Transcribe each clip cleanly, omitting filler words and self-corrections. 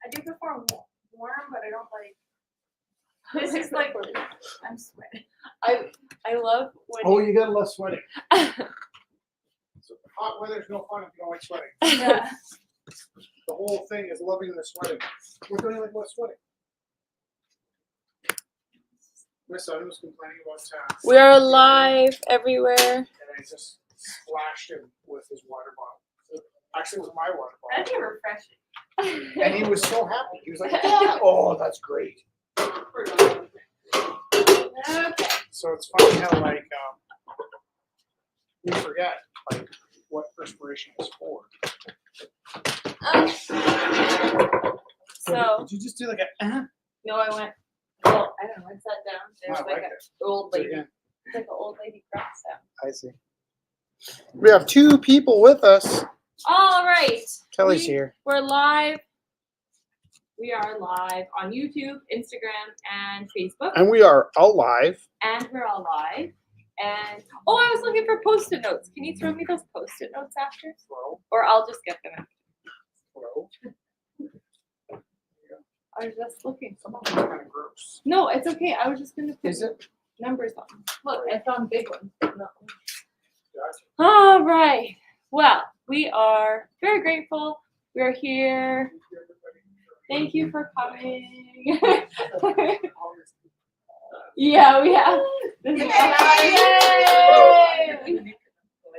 I do prefer warm, but I don't like. This is like I'm sweating. I love when. Oh, you gotta love sweating. So hot weather's no fun if you don't like sweating. Yeah. The whole thing is loving the sweating. What do you like about sweating? My son was complaining about We are live everywhere. and I just splashed him with his water bottle. Actually, it was my water That'd bottle. be refreshing. And he was so happy. He was like, yeah, oh, that's great. Okay. So it's funny how, like, we forget, like, what perspiration is for. So Did you just do like a, no, I went. Well, I don't know. I sat down. There's I like like an it. old Do it lady. again. It's like an old lady cross sound. I see. We have two people with us. All right. Kelly's here. We're live. We are live on YouTube, Instagram, and Facebook. And we are alive. And we're all live. And oh, I was looking for post-it notes. Can you throw me those post-it notes after? Or I'll just get them after. I was just looking. Some of them are kind of gross. No, it's okay. I was just gonna put Is it? numbers on them. Look, I found big ones. No. Gotcha. All right. Well, we are very grateful. We're here. Thank you for coming. Yeah, we have. This is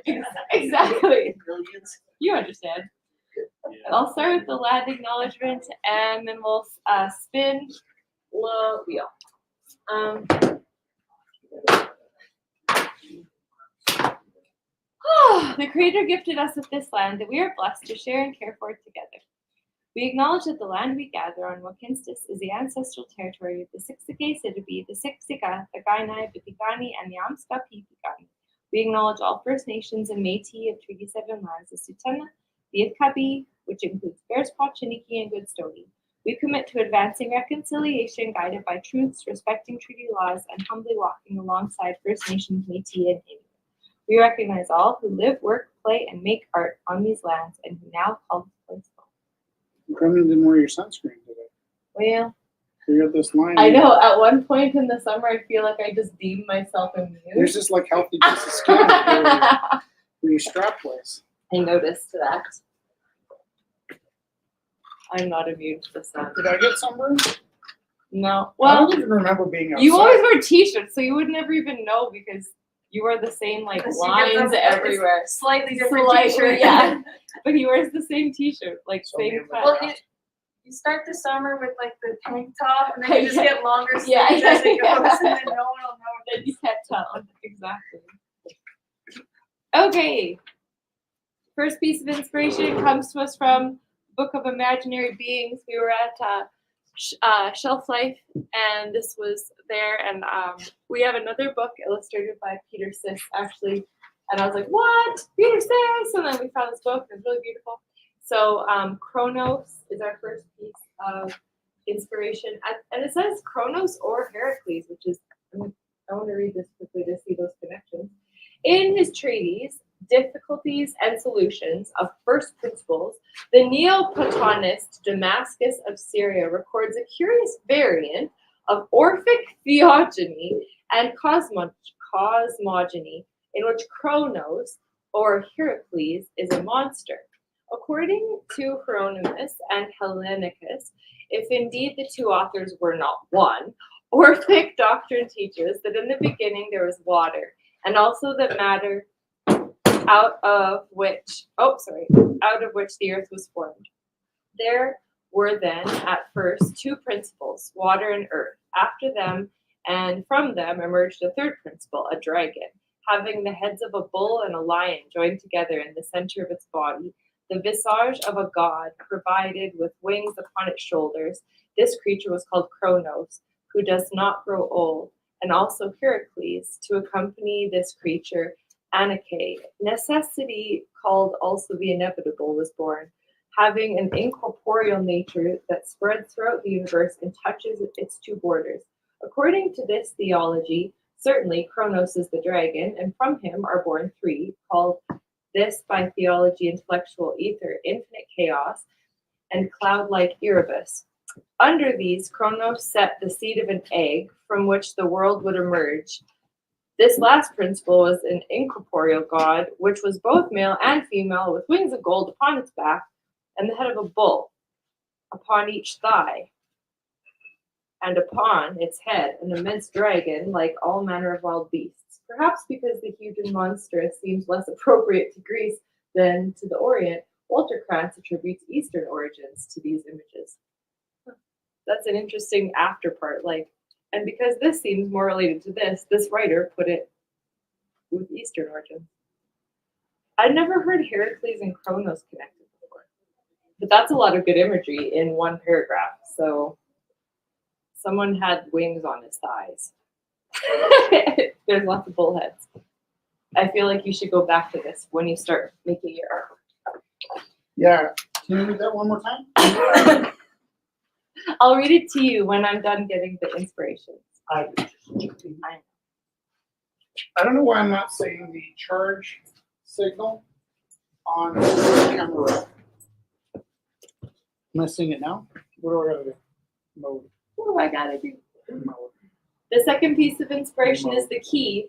Yay! Exactly. You understand. I'll start with the land acknowledgement, and then we'll spin the wheel. The Creator gifted us with this land that we are blessed to share and care for together. We acknowledge that the land we gather on Wakinstis is the ancestral territory of the Siksika, Sidibi, the Siksika, the Kainai, the Piikani, and the Amska Piikani. We acknowledge all First Nations and Métis of Treaty 7 lands, the Sutena, the Ithkabi, which includes Bearspaw, Chiniki, and Goodstoney. We commit to advancing reconciliation guided by truths, respecting treaty laws, and humbly walking alongside First Nations, Métis, and Inuit. We recognize all who live, work, play, and make art on these lands and who now call this place home. Kremlin didn't wear your sunscreen today. Well, You got this line. I know at one point in the summer, I feel like I just deemed myself immune. There's this like healthy piece of skin where your strap was. I noticed that. I'm not immune to the sun. Did I get sunburned? No. I Well, don't even remember being outside. you always wear t-shirts, so you would never even know because you wear the same like Because you get lines the- everywhere. Slightly different Slightly, t-shirt. yeah. But he wears the same t-shirt, like So same maybe- cut. Well, you start the summer with like the tank top, and then you just Yeah. get longer sleeves Yeah, as it yeah. goes, and then no one will know. Then you can't tell. Exactly. Okay. First piece of inspiration comes to us from Book of Imaginary Beings. We were at Shelf Life, and this was there. And we have another book illustrated by Peter Siss, actually. And I was like, what? Peter Siss? And then we found this book. It was really beautiful. So Kronos is our first piece of inspiration. And it says Kronos or Heracles, which is, I want to read this quickly to see those connections. In his treatise, Difficulties and Solutions of First Principles, the Neoplatonist Damascus of Syria records a curious variant of Orphic theogony and cosmogony in which Kronos or Heracles is a monster. According to Hieronymus and Hellenicus, if indeed the two authors were not one, Orphic doctrine teaches that in the beginning there was water, and also that matter out of which the earth was formed. There were then at first two principles, water and earth. After them and from them emerged a third principle, a dragon, having the heads of a bull and a lion joined together in the center of its body, the visage of a god provided with wings upon its shoulders. This creature was called Kronos, who does not grow old, and also Heracles to accompany this creature, Anarche. Necessity, called also the inevitable, was born, having an incorporeal nature that spreads throughout the universe and touches its two borders. According to this theology, certainly Kronos is the dragon, and from him are born three, called this by theology intellectual ether, infinite chaos, and cloud-like Erebus. Under these, Kronos set the seed of an egg from which the world would emerge. This last principle was an incorporeal god, which was both male and female, with wings of gold upon its back and the head of a bull upon each thigh, and upon its head an immense dragon, like all manner of wild beasts. Perhaps because the huge and monstrous seems less appropriate to Greece than to the Orient, Walter Krantz attributes Eastern origins to these images. That's an interesting after part, and because this seems more related to this writer put it with Eastern origins. I'd never heard Heracles and Kronos connected before, but that's a lot of good imagery in one paragraph. So someone had wings on his thighs. There's lots of bull heads. I feel like you should go back to this when you start making your art. Yeah. Can you read that one more time? I'll read it to you when I'm done getting the inspirations. I don't know why I'm not saying the charge signal on the camera. Am I seeing it now? What do I gotta do? Mode. What do I gotta do? Mode. The second piece of inspiration is the key.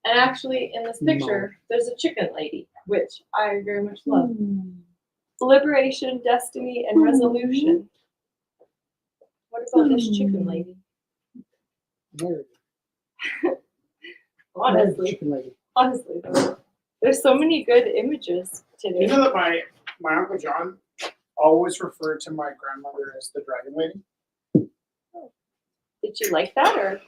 And actually, in this picture, there's a chicken lady, which I very much love. Liberation, destiny, and resolution. What about this chicken lady? There it is. Honestly, honestly, though, there's so many good images today. You know that my Uncle John always referred to my grandmother as the dragon lady? Did you like that, or?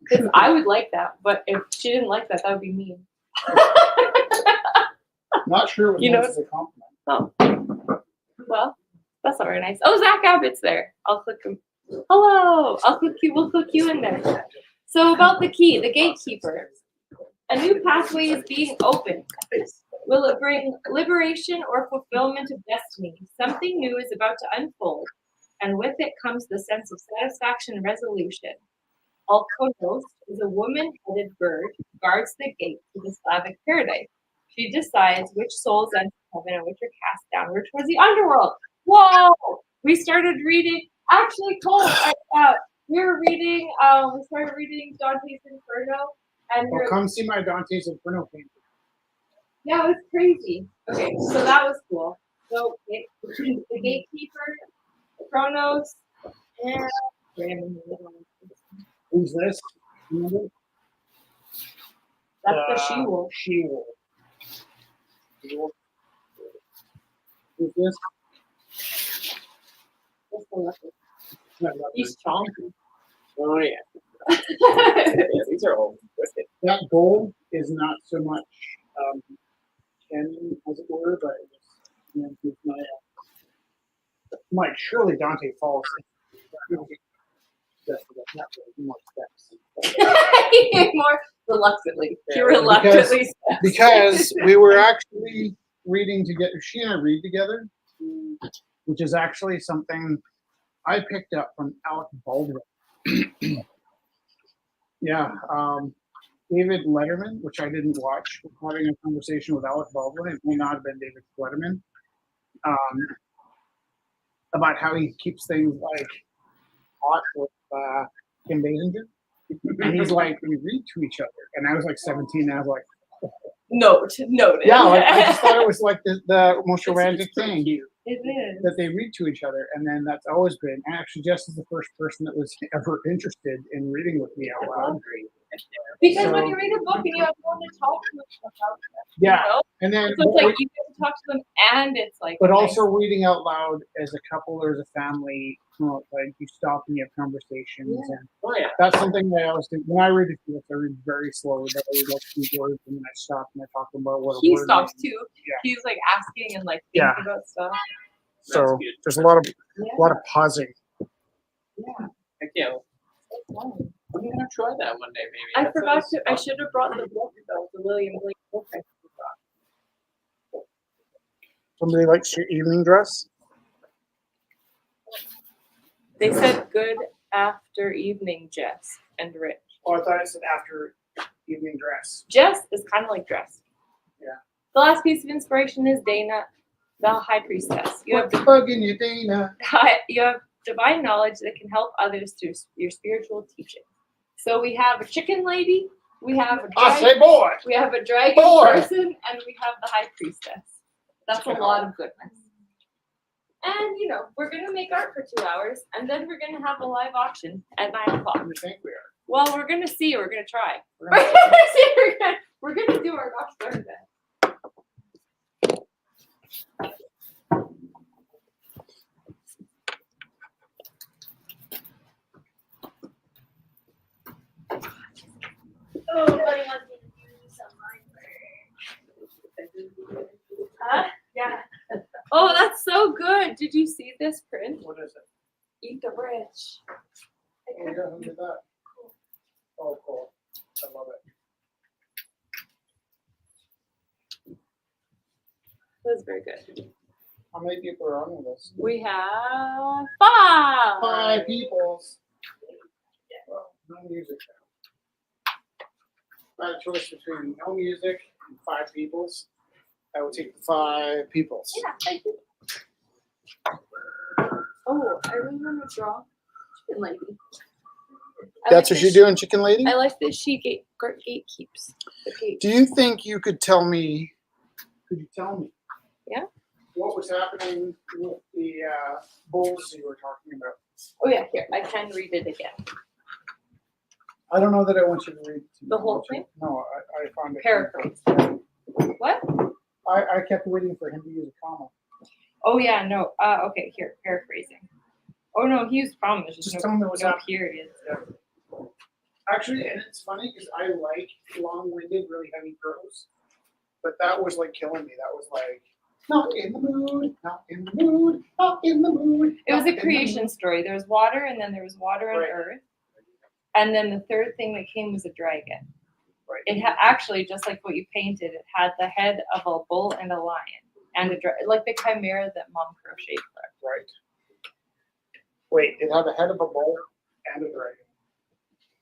Because I would like that, but if she didn't like that, that would be mean. Not sure what You know- as a compliment. Oh, well, that's not very nice. Oh, Zach Abbott's there. I'll click him. Hello. I'll click you. We'll click you in there. So about the key, the gatekeeper. A new pathway is being opened. Will it bring liberation or fulfillment of destiny? Something new is about to unfold, and with it comes the sense of satisfaction and resolution. Alkonos is a woman-headed bird who guards the gate to the Slavic paradise. She decides which souls enter heaven and which are cast downward towards the underworld. Whoa! We started reading. Actually, Cole, we started reading Dante's Inferno, and Well, come see my Dante's Inferno painting. yeah, it was crazy. Okay, so that was cool. So the gatekeeper, Kronos, and Who's this? Remember? that's the she-wolf. She-wolf. Who's this? That's the leopard. Not leopard. He's chonky. Oh yeah. Yeah, these are all wicked. That gold is not so much canon, as it were, but it's Mike, surely Dante falls. More steps. More reluctantly. He Yeah, reluctantly steps. Because we were actually reading together. She and I read together, which is actually something I picked up from Alec Baldwin. Yeah, David Letterman, which I didn't watch, having a conversation with Alec Baldwin. It may not have been David Letterman. About how he keeps things like hot with Kim Basinger. And he's like, we read to each other. And I was like 17, and I was like, Noted. yeah, like, I just thought it was like the most romantic thing It is. that they read to each other. And then that's always been, actually, Jess is the first person that was ever interested in reading with me out loud. Because when So- you read a book and you have someone to talk to about it, Yeah. you know? And then, So it's like you get to talk to them and it's like but nice. also reading out loud as a couple or as a family, you know, like you stop and you have conversations. Yeah. And Oh yeah. that's something that I always do. When I read a book, I read very slowly. But I read like 2 words and then I stop and I talk about what a He word stops means. too. Yeah. He's like asking and like Yeah. thinking about stuff. So That's good. there's a lot of Yeah. pausing. Yeah. Heck yeah. That's fun. I'm gonna try that one day, maybe. I That forgot sounds to. I fun. should have brought the book though, the William Blake book. I forgot. Somebody likes your evening dress. They said good after evening, Jess and Rich. Oh, I thought it said after evening dress. Jess is kind of like dressed. Yeah. The last piece of inspiration is Dana. The high priestess. You have What's bugging you, Dana? you have divine knowledge that can help others through your spiritual teaching. So we have a chicken lady, we have a I dragon, say, boy. we have a dragon Boy. person, and we have the high priestess. That's a lot of goodness. And you know, we're gonna make art for 2 hours, and then we're gonna have a live auction at 9 o'clock. You think we are? Well, we're gonna see. We're gonna try. We're We're gonna- gonna see. We're gonna do our gosh darn best. Oh, buddy wants me to do some line work. Huh? Yeah. Oh, that's so good. Did you see this print? What is it? Eat the rich. Oh, yeah, who did that? Oh, cool. I love it. That was very good. How many people are on with us? We have 5. 5 peoples. Well, no music now. I had a choice between no music and 5 peoples. I will take the 5 peoples. Yeah, thank you. Oh, I really want to draw chicken lady. I That's like what that you're doing, chicken lady? I like that she gatekeeps the gate. Do you think you could tell me? Could you tell me? Yeah. What was happening with the bulls you were talking about? Oh yeah, here I can read it again. I don't know that I want you to read it to me. The I whole want you- thing? No, I found it. Paraphrase. What? I kept waiting for him to use a comma. Oh yeah, no. Okay, here, paraphrasing. Oh no, he used commas, just Just tell him there was no happening. periods. Actually, and it's funny because I like long-winded, really heavy prose, but that was like killing me. That was like, not in the mood, not in the mood, not in the mood. It was not a in the creation mood. story. There was water, and then there was water and Right. earth, and then the third thing that came was a dragon. Right. It actually, just like what you painted, it had the head of a bull and a lion, and a like the chimera that Mom crocheted for us. Right. Wait, it had the head of a bull and a dragon.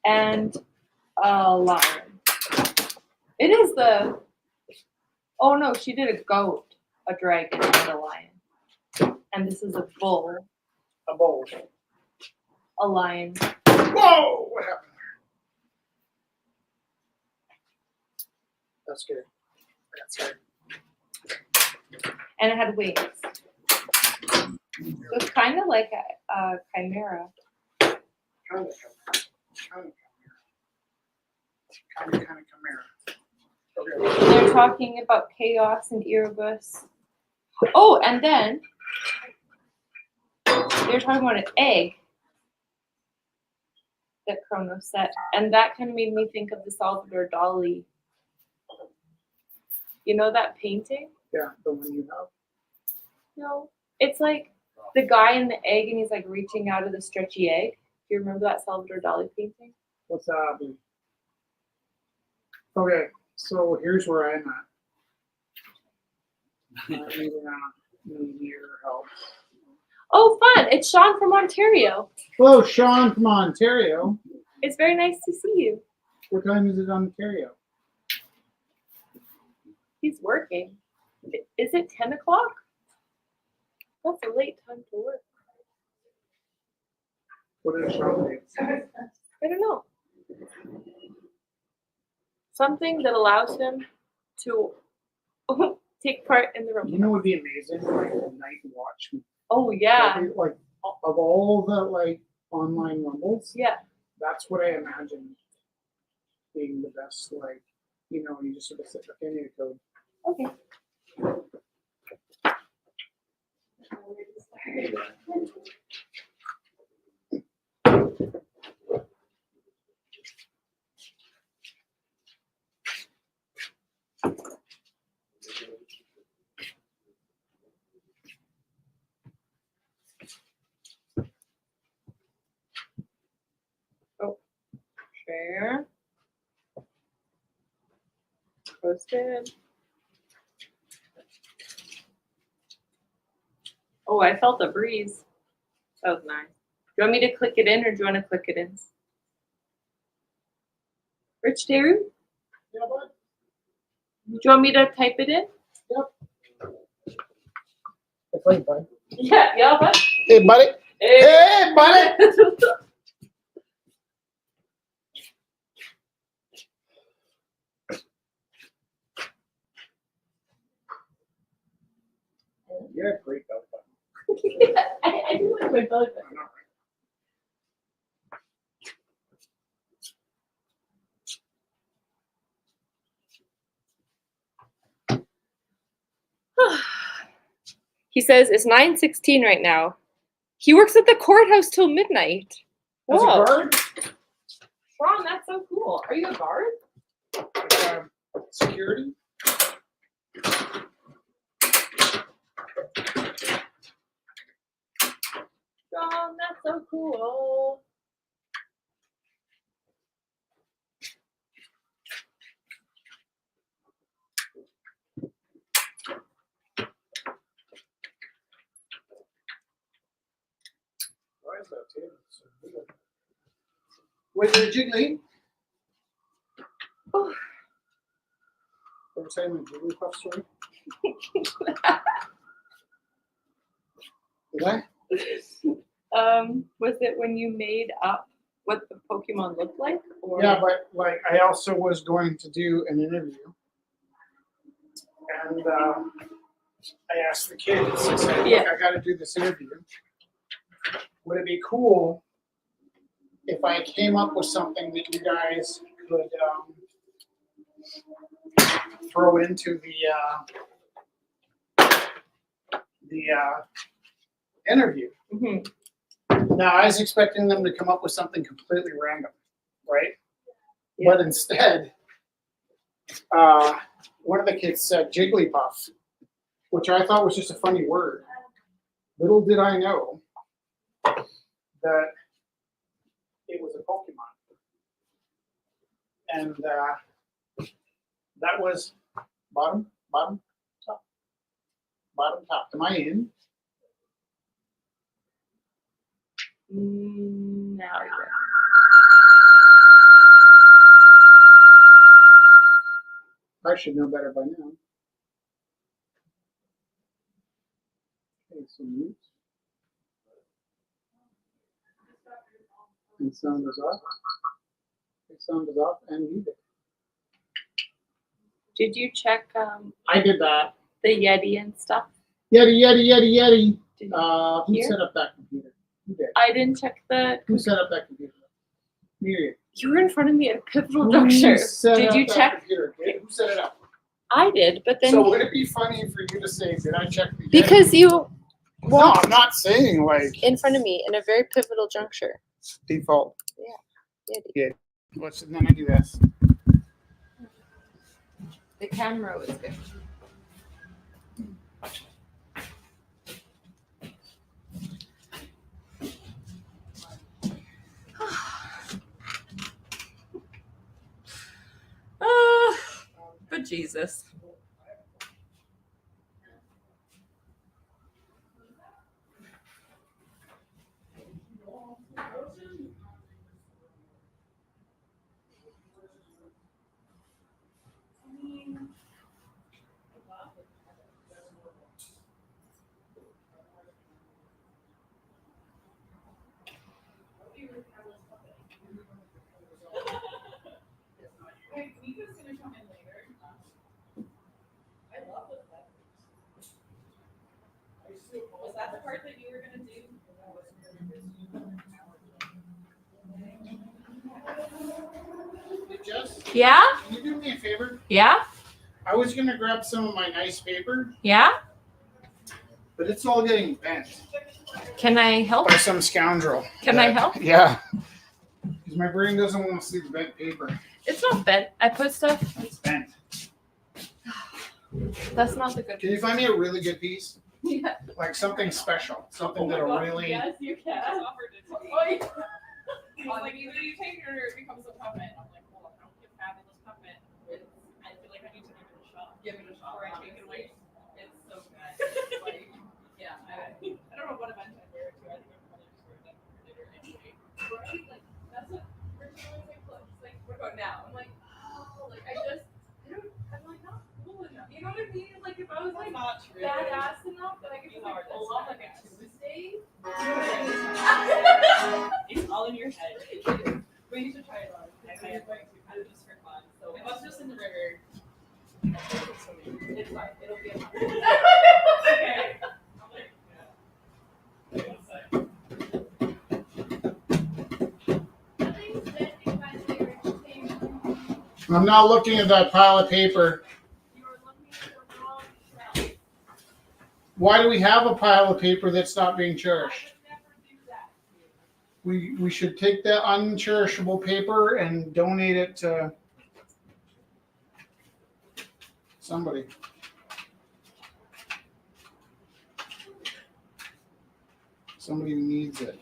And a lion. It is the. Oh no, she did a goat, a dragon, and a lion. And this is a bull, A bull. a lion. Whoa! What happened there? That's good. I got scared. And it had wings. So it's kind of like a chimera. Kind of chimera. Okay. They're talking about chaos and Erebus. Oh, and then they're talking about an egg that Kronos set. And that kind of made me think of the Salvador Dali. You know that painting? Yeah, the one you have. No. It's like the guy in the egg and he's like reaching out of the stretchy egg. Do you remember that Salvador Dali painting? What's that? Okay, so here's where I'm at. I need your help. Oh, fun. It's Sean from Ontario. Hello, Sean from Ontario. It's very nice to see you. What time is it in Ontario? He's working. Is it 10 o'clock? That's a late time to work. What is Sean do? I don't know. Something that allows him to take part in the You room. know what would be amazing? Like a night watch. Oh, yeah. Like of all the like online rumbles, Yeah. that's what I imagine being the best. Like, you know, you just sort of sit okay, I need a code. Okay. Share. Posted. Oh, I felt a breeze. That was nice. Do you want me to click it in or do you want to click it in? Rich Daru? Yeah, bud. Do you want me to type it in? Yep. It's like, bud. Yeah, but Hey, buddy. Hey, buddy. You're a great belly button. I do like my belly button. I know, right? He says it's 9:16 right now. He works at the courthouse till midnight. As a Whoa, guard, Ron, that's so cool. Are you a guard? security. Ron, that's so cool. Why is that table so big? With the jiggly. Oh. Ever saying the Jigglypuff story? Did I? Was it when you made up what the Pokemon looked like? Or Yeah, but like I also was going to do an interview, and I asked the kids. I said, Yeah. "Look, I got to do this interview. Would it be cool if I came up with something that you guys could throw into the interview?" Mhm. Now, I was expecting them to come up with something completely random, right? Yeah. But instead, one of the kids said Jigglypuff, which I thought was just a funny word. Little did I know that it was a Pokemon. And that was bottom, top. Am I in? Now you're. I should know better by now. Okay, so mute. And sound is off. Okay, sound is off and muted. Did you check I did that. the Yeti and stuff? Yeti. Did you- Who Here? set up that computer? Who did? I didn't check the. Who set up that computer? Miriam. You were in front of me at a pivotal Who juncture. set Did up you that check? computer? Okay, who set it up? I did, but then So would it be funny for you to say, "Did I check the?" because you no, walked I'm not saying like in front of me in a very pivotal juncture. default. Yeti. Let's then I do this. The camera was good. But Jesus. Was that the part that you were gonna do? Jess, Yeah? can you do me a favor? Yeah? I was gonna grab some of my nice paper, Yeah? but it's all getting bent Can I help? by some scoundrel. Can I help? Yeah. Because my brain doesn't want to see the bent paper. It's not bent. I put stuff. It's bent. That's not the good. Can you find me a really good piece? Yeah. Like something special. Something that'll really. Yes, you can. offered it to me. Oh, yeah. He's like, either you take it or it becomes a puppet. I'm like, well, I don't get fabulous puppet. I feel like I need to give it a shot. Give it a shot. Or I take it away. It's so good. Like, yeah, I don't know what event I wear it to. I think I'm probably just wearing it later anyway. Right? Like, that's what Rachel always like, look, she's like, what about now? I'm like, oh, like, I'm like, not cool enough. You know what I mean? Like, if I was like, Not true. badass enough that I could just like your head. We need to try it on. I am going to kind of just for fun. So it was just in the river. It's fine. It'll be a fun. Okay. I'm like, yeah. Wait 1 sec. I'm not looking at that pile of paper. You were looking at the wrong shelf. Why do we have a pile of paper that's not being I cherished? would never do that. We should take that uncherishable paper and donate it to somebody. Somebody who needs it.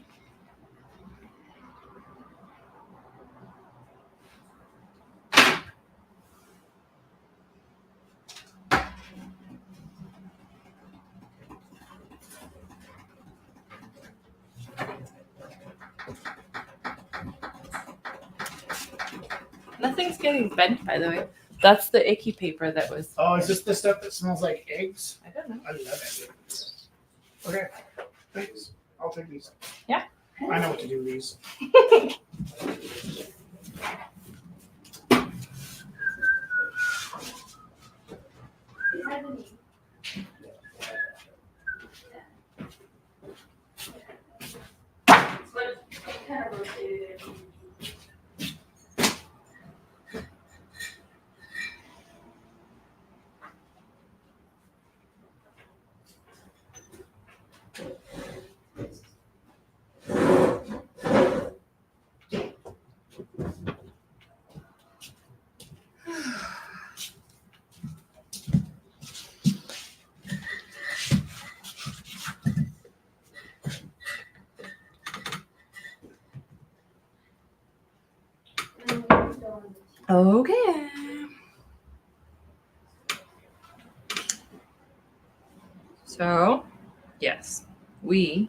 Nothing's getting bent, by the way. That's the icky paper that was. Oh, is this the stuff that smells like eggs? I don't know. I love it. Okay, thanks. I'll take these. Yeah. I know what to do with these. Kind of rotated it. Okay. So, yes, we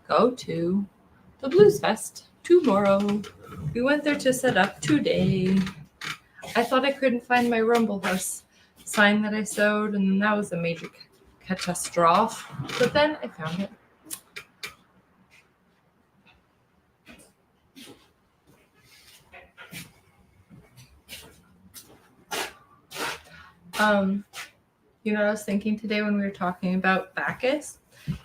go to the Blues Fest tomorrow. We went there to set up today. I thought I couldn't find my Rumble House sign that I sewed, and that was a major catastrophe. But then I found it. You know what I was thinking today when we were talking about Bacchus?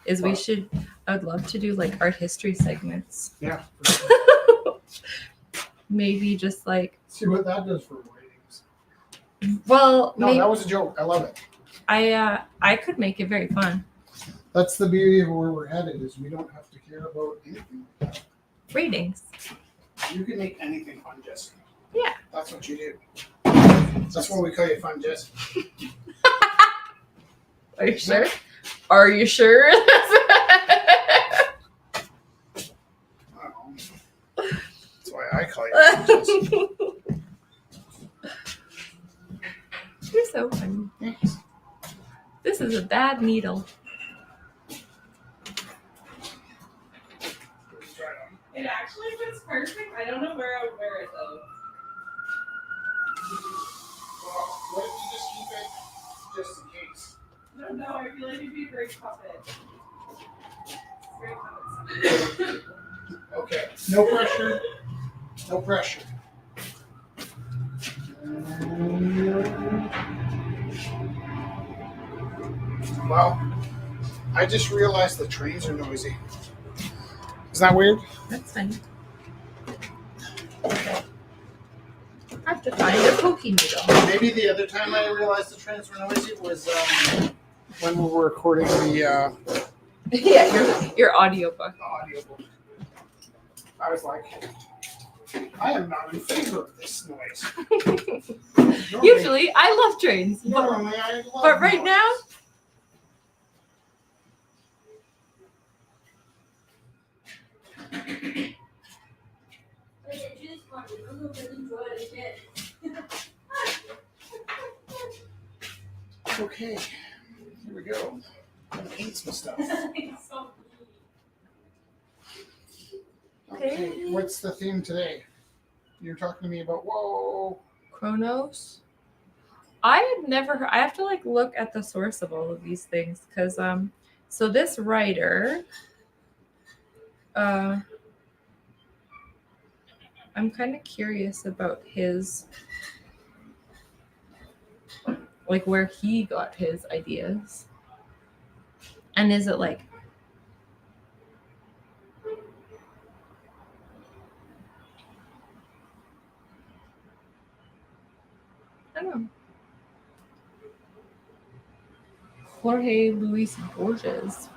Is we should, I'd love to do like art history segments. Yeah. Maybe just like, See what that does for ratings. well, No, maybe, that was a joke. I love it. I could make it very fun. That's the beauty of where we're headed is we don't have to care about anything. Ratings. You can make anything fun, Jesse. Yeah. That's what you do. That's why we call you Fun Jesse. Are you sure? Are you sure? I don't know. That's why I call you Fun Jesse. You're so funny. Thanks. This is a bad needle. It actually fits perfect. I don't know where I would wear it though. Well, what if you just keep it just in case? I don't know. I feel like it'd be a great puppet. Great puppet. Okay. No pressure. No pressure. Well, I just realized the trains are noisy. Isn't that weird? That's funny. I have to find a pokey needle. Maybe the other time I realized the trains were noisy was when we were recording the Yeah, your audiobook. audiobook. I was like, I am not in favor of this noise. Normally- Usually, I love trains, normally I love but right noise. now, Okay, here we go. I'm gonna paint some stuff. It's so Okay, what's the theme today? You're talking to me about whoa. Chronos. I had never. I have to like look at the source of all of these things because so this writer, I'm kind of curious about his, like, where he got his ideas. And is it like, I don't know. Jorge Luis Borges.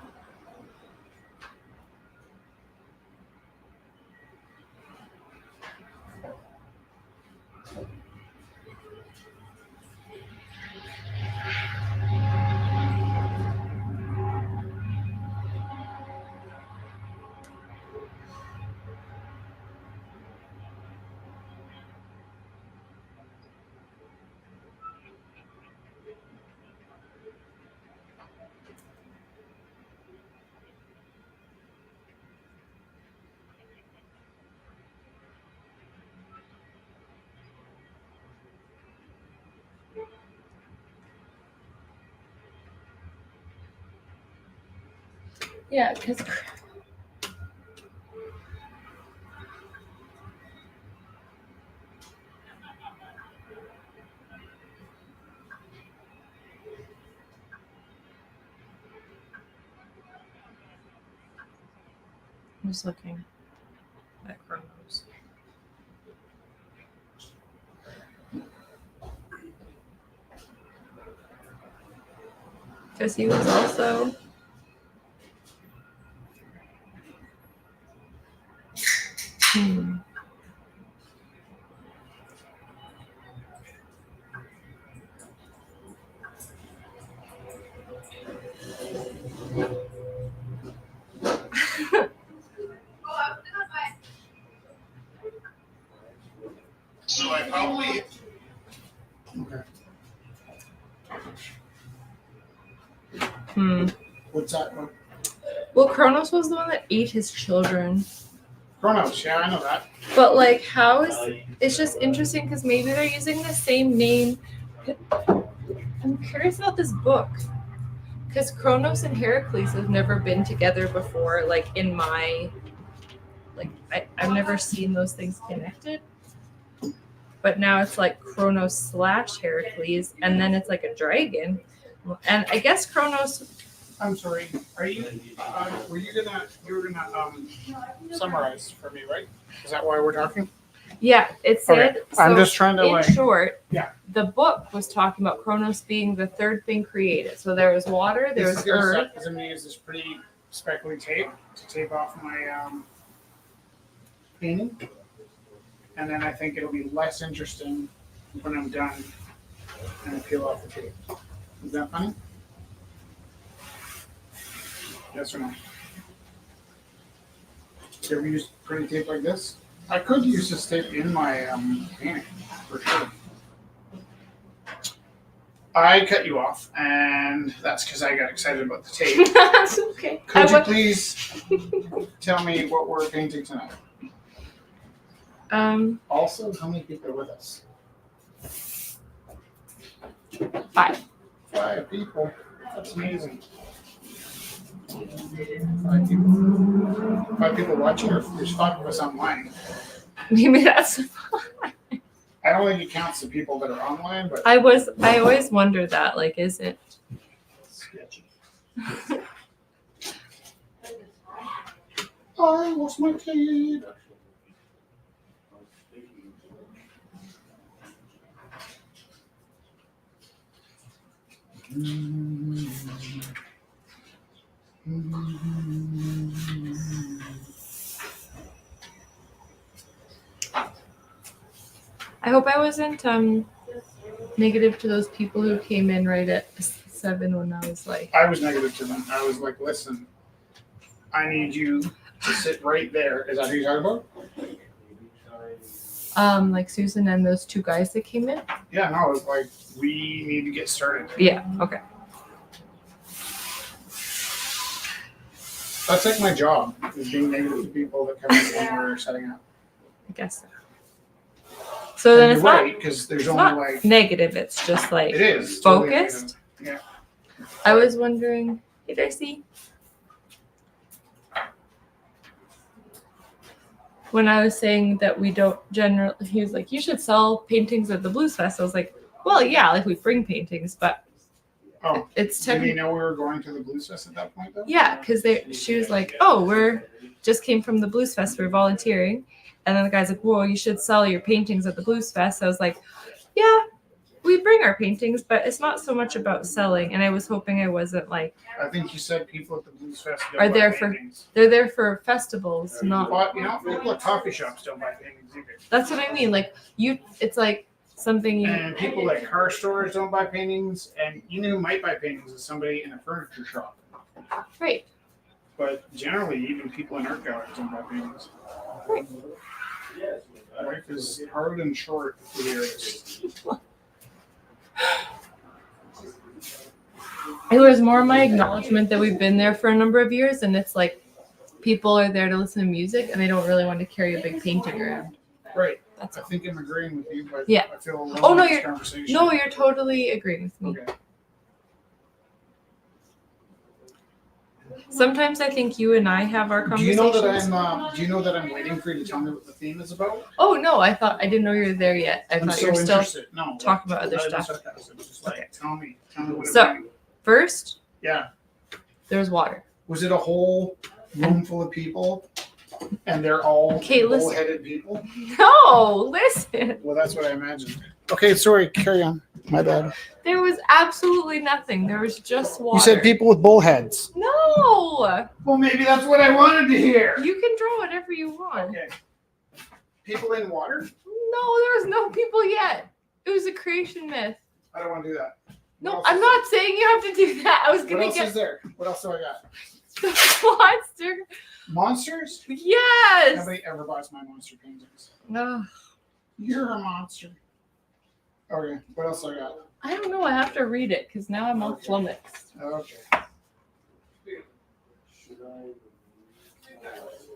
Yeah, because I'm just looking at Chronos. Because he was also So I probably. Okay. What's that one? Well, Kronos was the one that ate his children. Chronos, yeah, I know that. But like, how is it's just interesting because maybe they're using the same name. I'm curious about this book because Kronos and Heracles have never been together before. Like in my, like I've never seen those things connected. But now it's like Kronos / Heracles, and then it's like a dragon. And I guess Kronos. I'm sorry. Are you? Were you gonna? You were gonna summarize for me, right? Is that why we're talking? Yeah, it said. Okay. I'm just trying to in like. short, Yeah. The book was talking about Kronos being the third thing created. So there was water, there was earth. Because I'm gonna use this pretty speckly tape to tape off my painting, and then I think it'll be less interesting when I'm done and I peel off the tape. Is that funny? Yes or no? You ever use pretty tape like this? I could use this tape in my painting, for sure. I cut you off, and that's because I got excited about the tape. That's okay. Could you please tell me what we're painting tonight? Also, how many people are with us? 5. 5 people. That's amazing. 5 people. 5 people watching, or there's 5 of us online. Maybe that's. I don't think it counts the people that are online, but I always wonder that. Like, is it? sketchy. I lost my tape. I hope I wasn't negative to those people who came in right at 7 when I was like. I was negative to them. I was like, listen, I need you to sit right there. Is that who you're talking about? Like Susan and those 2 guys that came in. Yeah, no, it was like, we need to get started. Yeah. Okay. That's like my job, is being negative to people that come in when we're setting up. I guess so. So then And it's you're not, right, because there's it's only not like, negative. It's just like it is. totally focused. negative. I was wondering. Hey, Darcy. when I was saying that we don't generally, he was like, you should sell paintings at the Blues Fest. I was like, well, yeah, like we bring paintings, but Oh, it's did he technically, know we were going to the Blues Fest at that point though? yeah, because she was like, oh, we're just came from the Blues Fest, we're volunteering. And then the guy's like, well, you should sell your paintings at the Blues Fest. I was like, yeah, we bring our paintings, but it's not so much about selling. And I was hoping I wasn't like, I think you said people at the Blues Fest don't Are buy there for- paintings. they're there for festivals, not. But, people at coffee shops don't buy paintings either. That's what I mean. Like it's like something you. And people at car stores don't buy paintings. And you know who might buy paintings is somebody in a furniture shop. Right. But generally, even people in art galleries don't buy paintings. Right. Life is hard and short for the artist. It was more my acknowledgement that we've been there for a number of years, and it's like people are there to listen to music, and they don't really want to carry a big painting around. Right. That's I all. think I'm agreeing with you, but Yeah. I feel alone Oh, no, in this you're- conversation. No, you're totally agreeing with me. Okay. Sometimes I think you and I have our Do you conversations. know that I'm waiting for you to tell me what the theme is about? Oh no, I didn't know you were there yet. I I'm thought so you were still interested. No, talking about other not even stuff. sarcasm, just like, tell me what So- it was. First. Yeah. There was water. Was it a whole room full of people, and they're all Okay, listen. bull-headed people? No, listen. Well, that's what I imagined. Okay, sorry. Carry on. My bad. There was absolutely nothing. There was just water. You said people with bullheads. No. Well, maybe that's what I wanted to hear. You can draw whatever you want. Okay. People in water? No, there was no people yet. It was a creation myth. I don't want to do that. No, What else I'm is not saying you have to do that. I was What gonna else get is there? What else do I got? the monster. Monsters? Yes. Nobody ever buys my monster paintings. No, You're a monster. Okay, what else I got? I don't know. I have to read it because now I'm all flummoxed. Okay.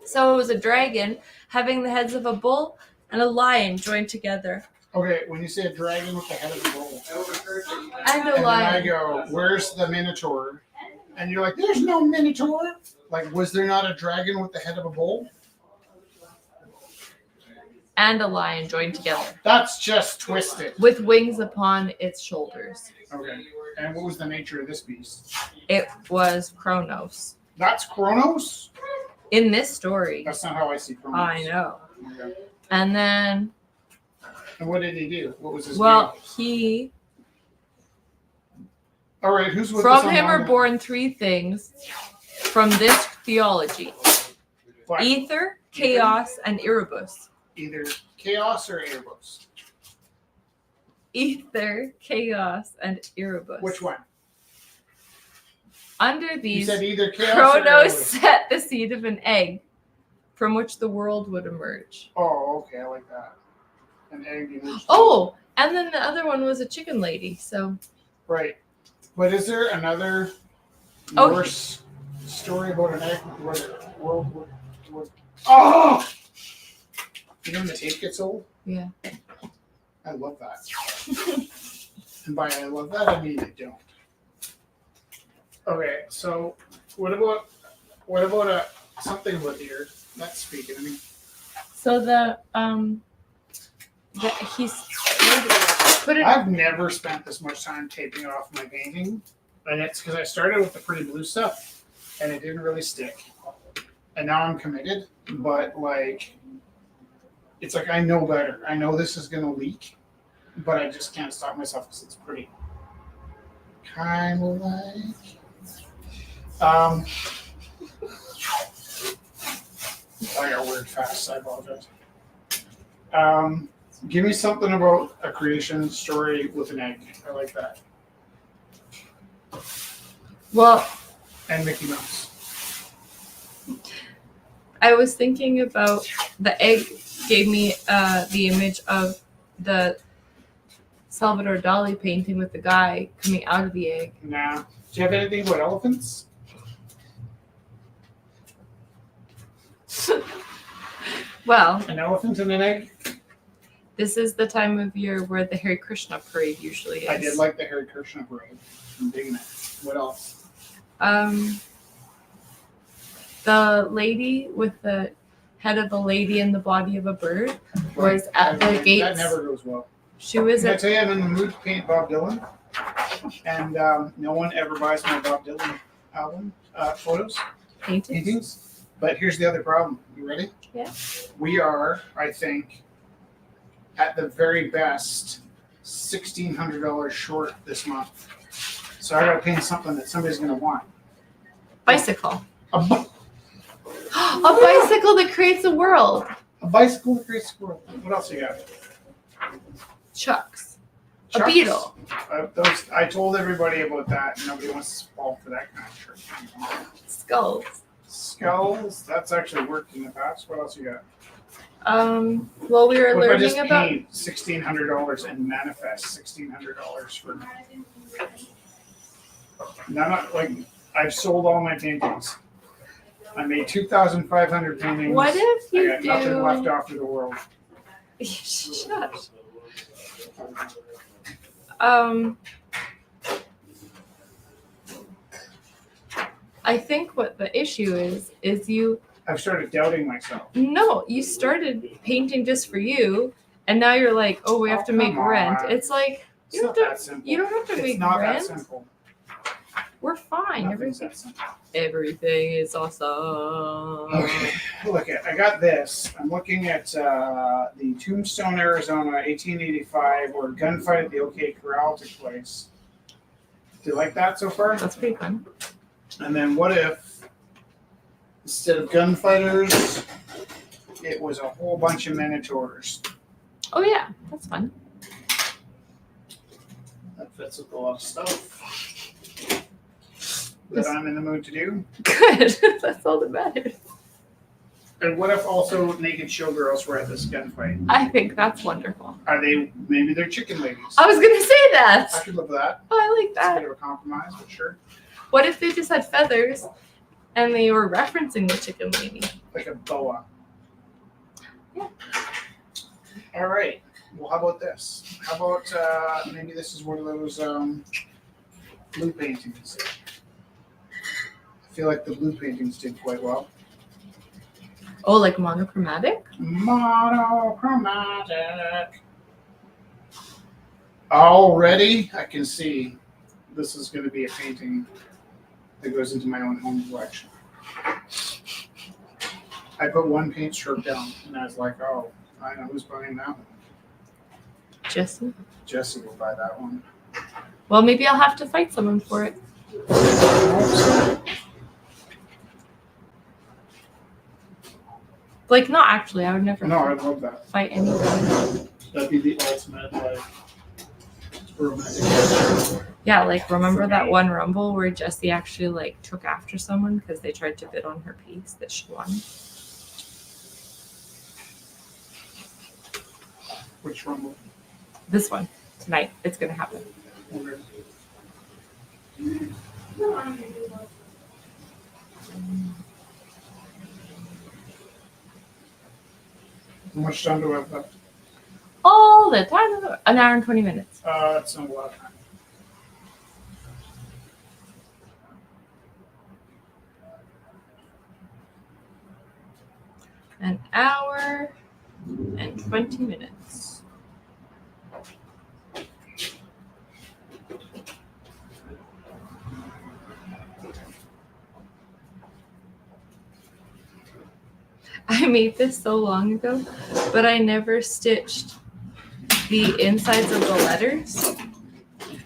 So it was a dragon having the heads of a bull and a lion joined together. Okay, when you say a dragon with the head of a bull, And a and then I lion. go, where's the minotaur? And you're like, there's no minotaur. Like, was there not a dragon with the head of a bull? And a lion joined together That's just twisted. with wings upon its shoulders. Okay. And what was the nature of this beast? It was Kronos. That's Kronos? In this story, That's not how I see Kronos. I know. Okay. And then, And what did he do? What was his well, name? he, All right, who's with us from on him are Monday? born three things from this theology: What? ether, chaos, and Erebus. Either chaos or Erebus. Ether, chaos, and Erebus. Which one? Under You these, said either chaos or Kronos Erebus. set the seed of an egg from which the world would emerge. Oh, okay, I like that. An egg. And Oh, and then the other one was a chicken lady. So, right. But is there another Oh. Norse story about an egg where the world would oh! You know when the tape gets old? yeah. I love that. And by I love that, I mean I don't. Okay, so what about something about the earth? That's speaking. I mean, So he's put it. I've never spent this much time taping off my painting, and it's because I started with the pretty blue stuff, and it didn't really stick. And now I'm committed, but like, it's like I know better. I know this is gonna leak, but I just can't stop myself because it's pretty. Kind of like. I got word fast. I apologize. Give me something about a creation story with an egg. I like that. Well, And Mickey Mouse. I was thinking about the egg. Gave me the image of the Salvador Dali painting with the guy coming out of the egg. Nah. Do you have anything about elephants? Well, An elephant and an egg? this is the time of year where the Hare Krishna parade usually is. I did like the Hare Krishna parade. I'm digging it. What else? The lady with the head of a lady and the body of a bird was at the gates. That never goes well. She was Can I at tell you, I'm in the mood to paint Bob Dylan, and no one ever buys my Bob Dylan album photos, paintings. paintings. But here's the other problem. You ready? Yeah. We are, I think, at the very best, $1,600 short this month. So I gotta paint something that somebody's gonna want. Bicycle. A, bi- A bicycle that creates a world. a bicycle that creates a world. What else you got? Chucks. A Chucks? beetle. Those I told everybody about that. Nobody wants to fall for that kind of trick. Skulls. Skulls. That's actually worked in the past. What else you got? Well, we were What if I just learning about. paid $1,600 and manifest $1,600 for? Not like I've sold all my paintings. I made 2,500 paintings. What if I you got nothing left do? after the world. Shut. I think what the issue is you I've started doubting myself. no, you started painting just for you, and now you're like, oh, we have to make Come rent. on. It's like It's you not don't, that simple. you don't have to It's make not that rent. simple. We're fine. Nothing's that simple. Everything is awesome. Okay, look at. I got this. I'm looking at the Tombstone, Arizona, 1885, where a gunfight at the OK Corral took place. Do you like that so far? That's pretty fun. And then what if instead of gunfighters, it was a whole bunch of minotaurs? Oh yeah, that's fun. That fits with a lot of stuff that I'm in the mood to do. Good. That's all that matters. And what if also naked showgirls were at this gunfight? I think that's wonderful. Are they? Maybe they're chicken ladies. I was gonna say I that. could live with that. Oh, I like It's a that. bit of a compromise, but sure. What if they just had feathers and they were referencing the chicken lady? Like a boa. Yeah. All right. Well, how about this? How about maybe this is one of those blue paintings. I feel like the blue paintings did quite well. Oh, like monochromatic? Monochromatic. Already, I can see this is going to be a painting that goes into my own home collection. I put one paint stroke down, and I was like, oh, I know who's buying that one. Jesse? Jesse will buy that one. Well, maybe I'll have to fight someone for it. Like, not actually. I would never No, I love that. fight anyone. That'd be the ultimate, like, romantic. Yeah, like, remember that one Rumble where Jesse actually, like, took after someone because they tried to bid on her piece that she won? Which rumble? This one. Tonight. It's going to happen. Okay. How much time do I have left? All the time. An hour and 20 minutes. That's not a lot of time. An hour and 20 minutes. I made this so long ago, but I never stitched the insides of the letters.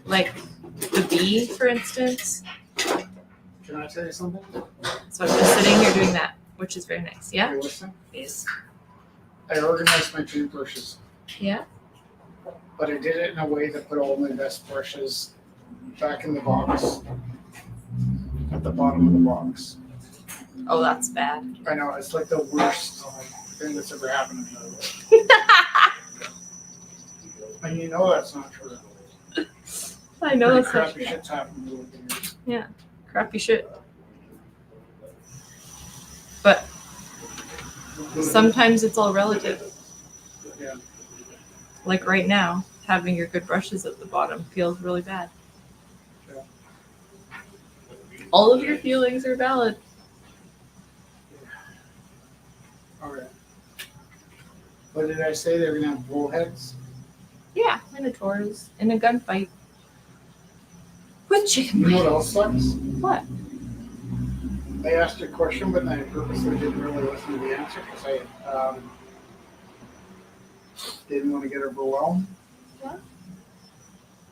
Like the B, for instance. Can I tell you something? So I'm just sitting here doing that, which is very nice. Yeah? Okay, listen. Yes. I organized my toothbrushes, Yeah? but I did it in a way that put all my best brushes back in the box, at the bottom of the box. Oh, that's bad. I know, it's like the worst thing that's ever happened to me. And you know that's not true. I know Pretty that's not crappy true. shit's happened over the years. Crappy shit. But sometimes it's all relative. Yeah. Like right now, having your good brushes at the bottom feels really bad. Yeah. All of your feelings are valid. All right. What did I say? They're gonna have bullheads. Yeah, minotaurs in a gunfight with chicken You know what wings. else sucks? What? I asked a question, but I purposely didn't really listen to the answer because I didn't want to get overwhelmed.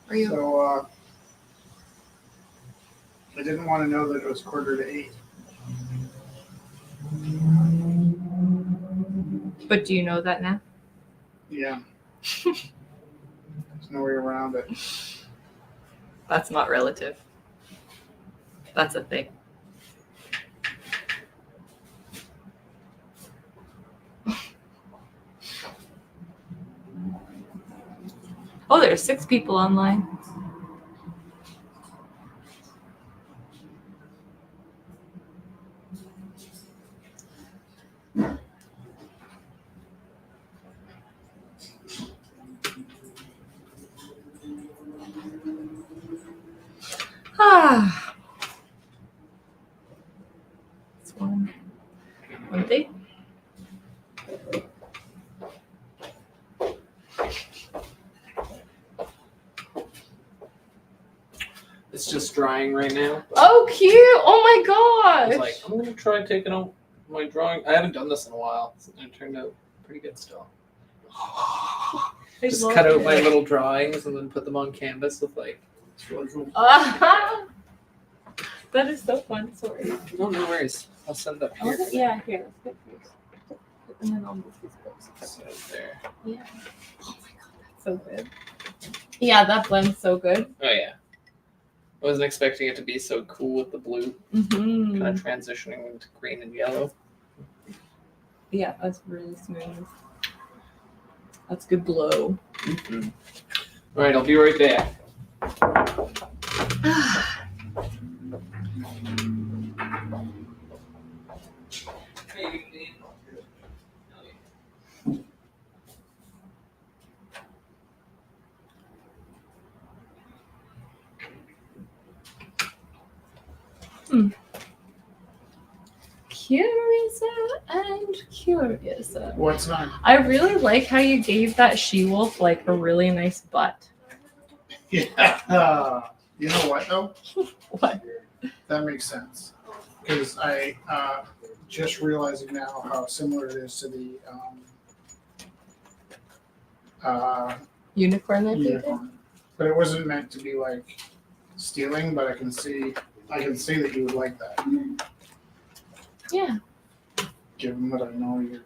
Are you? So I didn't want to know that it was 7:45. But do you know that now? Yeah. There's no way around it. That's not relative. That's a thing. Oh, there's 6 people online. Ah. It's one thing. It's just drying right now. Oh, cute! Oh my I gosh! was like, I'm gonna try taking out my drawing. I haven't done this in a while, and it turned out pretty good still. I Just love cut out it. my little drawings and then put them on canvas with like. It's really cool. That is so fun. Sorry. No, no worries. I'll send that I here. wasn't- yeah, here. Let's get yours. And then I'll move these books. So there. Yeah. Oh my god, that's so good. Yeah, that blends so good. Oh yeah. I wasn't expecting it to be so cool with the blue Mm-hmm. kind of transitioning into green and yellow. Yeah, that's really smooth. That's good glow. Mm-hmm. All right, I'll be right back. Curiouser and curiouser. What's not? I really like how you gave that she-wolf like a really nice butt. Yeah. You know what though? What? That makes sense. Because I just realizing now how similar it is to the Unicorn that they did? unicorn. But it wasn't meant to be like stealing, but I can see that you would like that. Yeah. Given that I know you're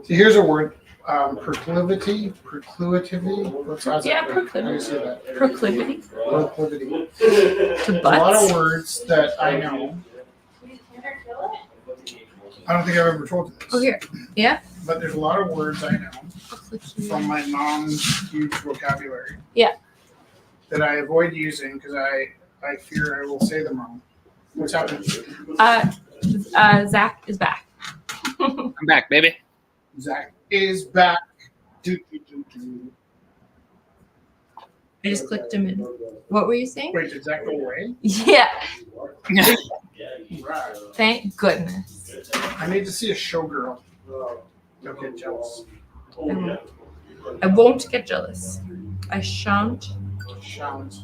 See, here's a word. Proclivity. What's that? Yeah, How do you say that? Proclivity Proclivity. to There's a lot of butts. words that I know. I don't think I've ever told you this. Oh, here. Yeah. But there's a lot of words I know from my mom's huge vocabulary. Yeah. That I avoid using because I fear I will say them wrong. What's happening? Zach is back. I'm back, baby. Zach is back. Do, do, do, do. I just clicked him in. What were you saying? Wait, did Zach go away? Yeah. Right. Thank goodness. I need to see a showgirl. Don't get jealous. I won't get jealous. I shan't. Sounds.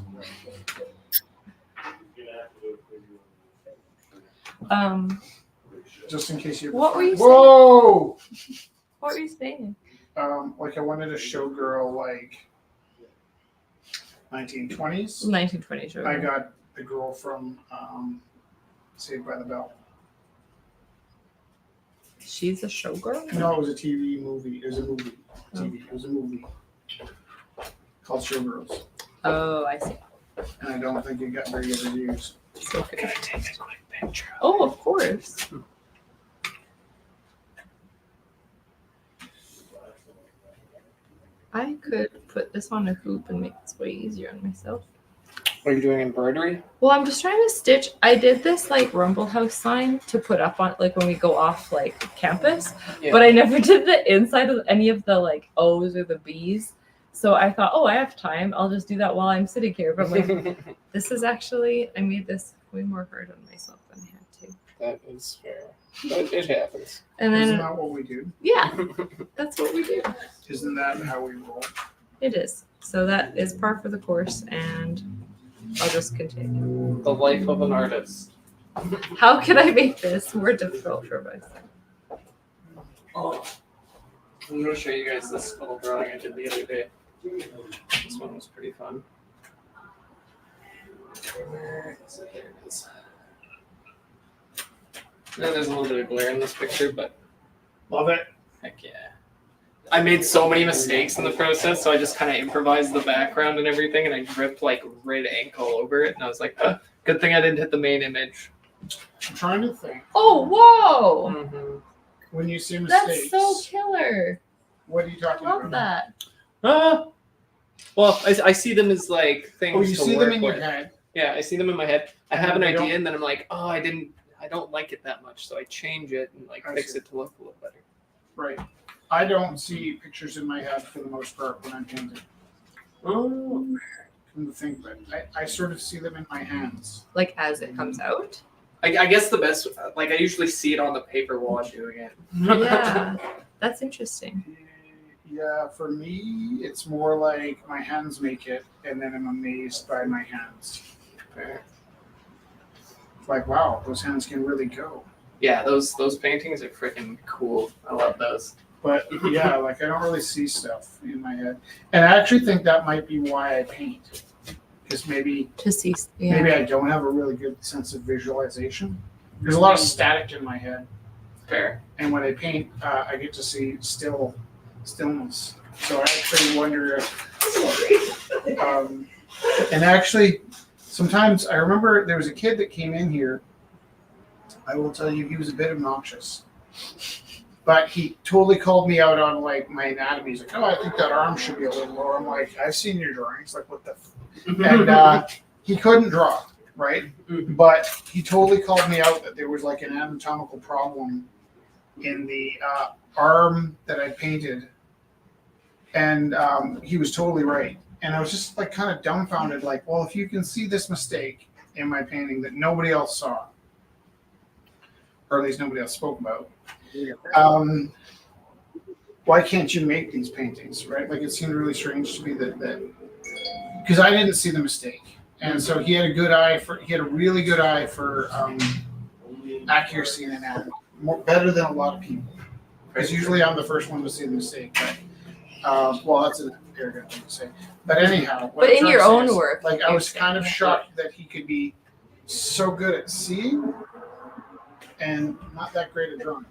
Just in case you. What were you saying? Whoa! What were you saying? Like I wanted a showgirl like 1920s. 1920 show. I got the girl from Saved by the Bell. She's a showgirl? No, it was a TV movie. It was a movie. TV. It was a movie called Showgirls, Oh, I see. and I don't think it got very good reviews. So good. Can I take a quick picture? Oh, of course. I could put this on a hoop and make this way easier on myself. Are you doing embroidery? Well, I'm just trying to stitch. I did this like Rumble House sign to put up on like when we go off like campus, Yeah. but I never did the inside of any of the like O's or the B's. So I thought, oh, I have time. I'll just do that while I'm sitting here. But like, this is actually, I made this way more hard on myself than I had to. That is fair. But it happens. And Isn't then, that what we do? yeah, that's what we do. Isn't that how we roll? It is. So that is par for the course, and I'll just continue. The life of an artist. How can I make this more difficult for myself? Oh. I'm gonna show you guys this little drawing I did the other day. This one was pretty fun. Where is it? There it is. There's a little bit of glare in this picture, but Love it. heck yeah. I made so many mistakes in the process, so I just kind of improvised the background and everything, and I dripped like red ink all over it, and I was like, good thing I didn't hit the main image. I'm trying to think. Oh, whoa! Mm-hmm. When you see mistakes, That's so killer. what are you I talking love about? that. Well, I see them as like things Oh, you to see work them in your with. head. Yeah, I see them in my head. I And have an they idea, don't- and then I'm like, oh, I don't like it that much, so I change it and like I fix see. it to look a little better. Right. I don't see pictures in my head for the most part when I'm painting. Oh. Come to think of it, I sort of see them in my hands. Like as it comes out. I guess the best, like I usually see it on the paper while I'm doing it. Yeah, that's interesting. Yeah, for me, it's more like my hands make it, and then I'm amazed by my hands. Fair. Like, wow, those hands can really go. Yeah, those paintings are freaking cool. I love those. But yeah, like I don't really see stuff in my head, and I actually think that might be why I paint, because maybe To see, yeah. maybe I don't have a really good sense of visualization. There's a lot of static in my head, Fair. and when I paint, I get to see stillness. So I actually wonder if, and actually, sometimes I remember there was a kid that came in here. I will tell you, he was a bit obnoxious, but he totally called me out on like my anatomy. He's like, "Oh, I think that arm should be a little lower." I'm like, "I've seen your drawings. Like, what the?" And he couldn't draw, right? But he totally called me out that there was like an anatomical problem in the arm that I painted, and he was totally right. And I was just like kind of dumbfounded, like, well, if you can see this mistake in my painting that nobody else saw, or at least nobody else spoke about, why can't you make these paintings, right? Like, it seemed really strange to me that because I didn't see the mistake, and so he had a really good eye for accuracy and anatomy, better than a lot of people. Because usually I'm the first one to see the mistake, but well, that's an arrogant thing to say. But anyhow, what But I'm in trying your to say own is, work, like I you're was kind of saying, shocked that he could be so good at seeing and not that great at drawing.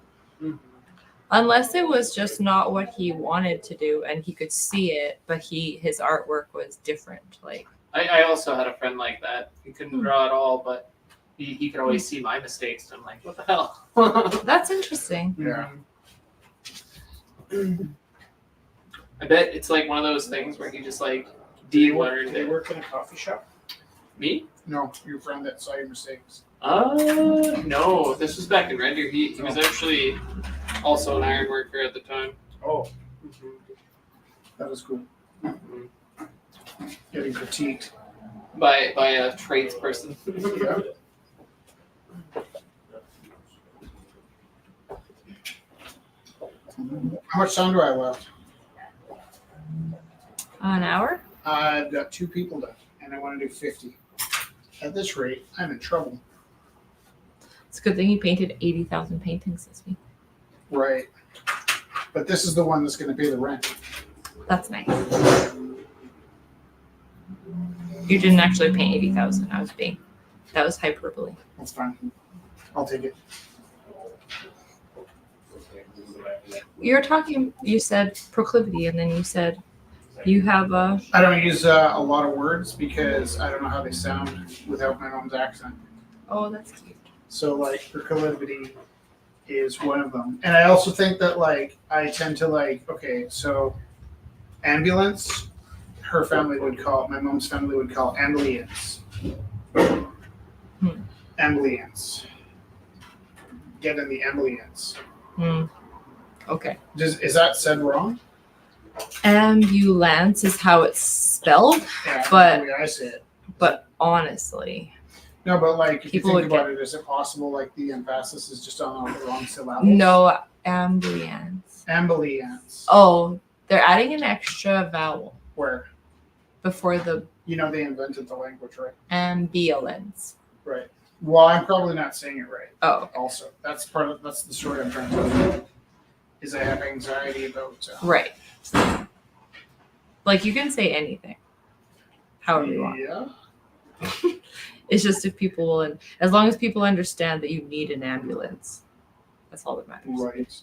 Unless it was just not what he wanted to do and he could see it, but his artwork was different. Like, I also had a friend like that. He couldn't draw at all, but he could always see my mistakes. And I'm like, what the hell? that's interesting. Yeah. I bet it's like one of those things where he just like They de-learned it. work in a coffee shop? Me? No, your friend that saw your mistakes. No. This was back in Red Deer. He was actually also an iron worker at the time. Oh, that was cool. Getting critiqued. By a tradesperson. Yeah. How much time do I have left? An hour? I've got 2 people left, and I want to do 50. At this rate, I'm in trouble. It's a good thing he painted 80,000 paintings this week. Right. But this is the one that's going to pay the rent. That's nice. You didn't actually paint 80,000. That was hyperbole. That's fine. I'll take it. You said proclivity, and then you said you have a. I don't use a lot of words because I don't know how they sound without my mom's accent. Oh, that's cute. So, like, proclivity is one of them. And I also think that, like, I tend to, like, okay, so ambulance, her family would call, my mom's family would call ambulance. Ambulance. Get in the ambulance. Okay. Is that said wrong? Ambulance is how it's spelled, Yeah, But- the way I say it. but honestly, No, but like if People you would think about it, is it possible like the emphasis is just on the wrong syllables? No ambulance. Ambulance. Oh, they're adding an extra vowel Where before the you know they invented the language, right? ambulance. Right. Well, I'm probably not saying it right. Oh, Also, that's the story I'm trying to tell you. Is I have anxiety about. right. Like you can say anything, however you want. Yeah. It's just if people will, and as long as people understand that you need an ambulance, that's all that matters. Right.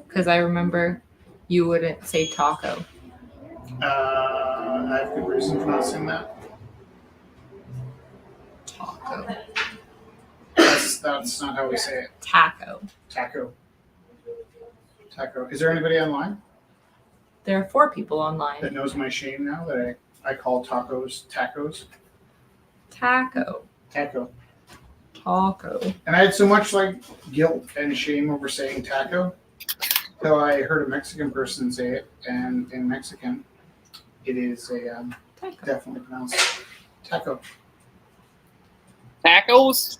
Because I remember you wouldn't say taco. I have good reason for not saying that. Taco. That's not how we say it. Taco. Taco. Taco. Is there anybody online There are 4 people that online. knows my shame now that I call tacos tacos? Taco. Taco. Taco. And I had so much like guilt and shame over saying taco till I heard a Mexican person say it, and in Mexican, it is a Taco. definitely pronounced taco. Tacos?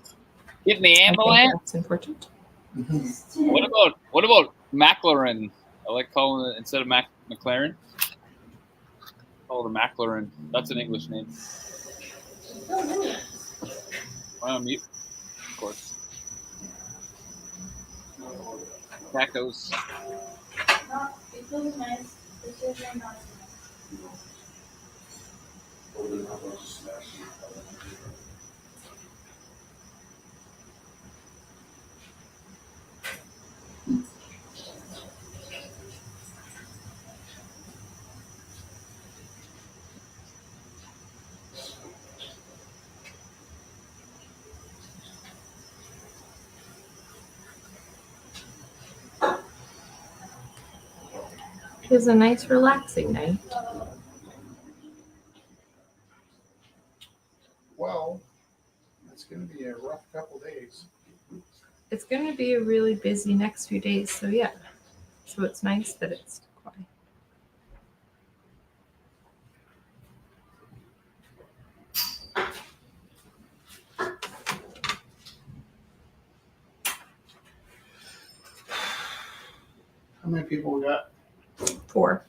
Getting the I think ambulance? that's important. What about McLaren? I like calling it instead of McLaren. Call it a McLaren. That's an English name. Well, mute, of course. Tacos. It feels nice. It's just very nice. It was a nice, relaxing night. Well, it's going to be a rough couple days. It's going to be a really busy next few days, so yeah. So it's nice that it's quiet. How many people we got? 4.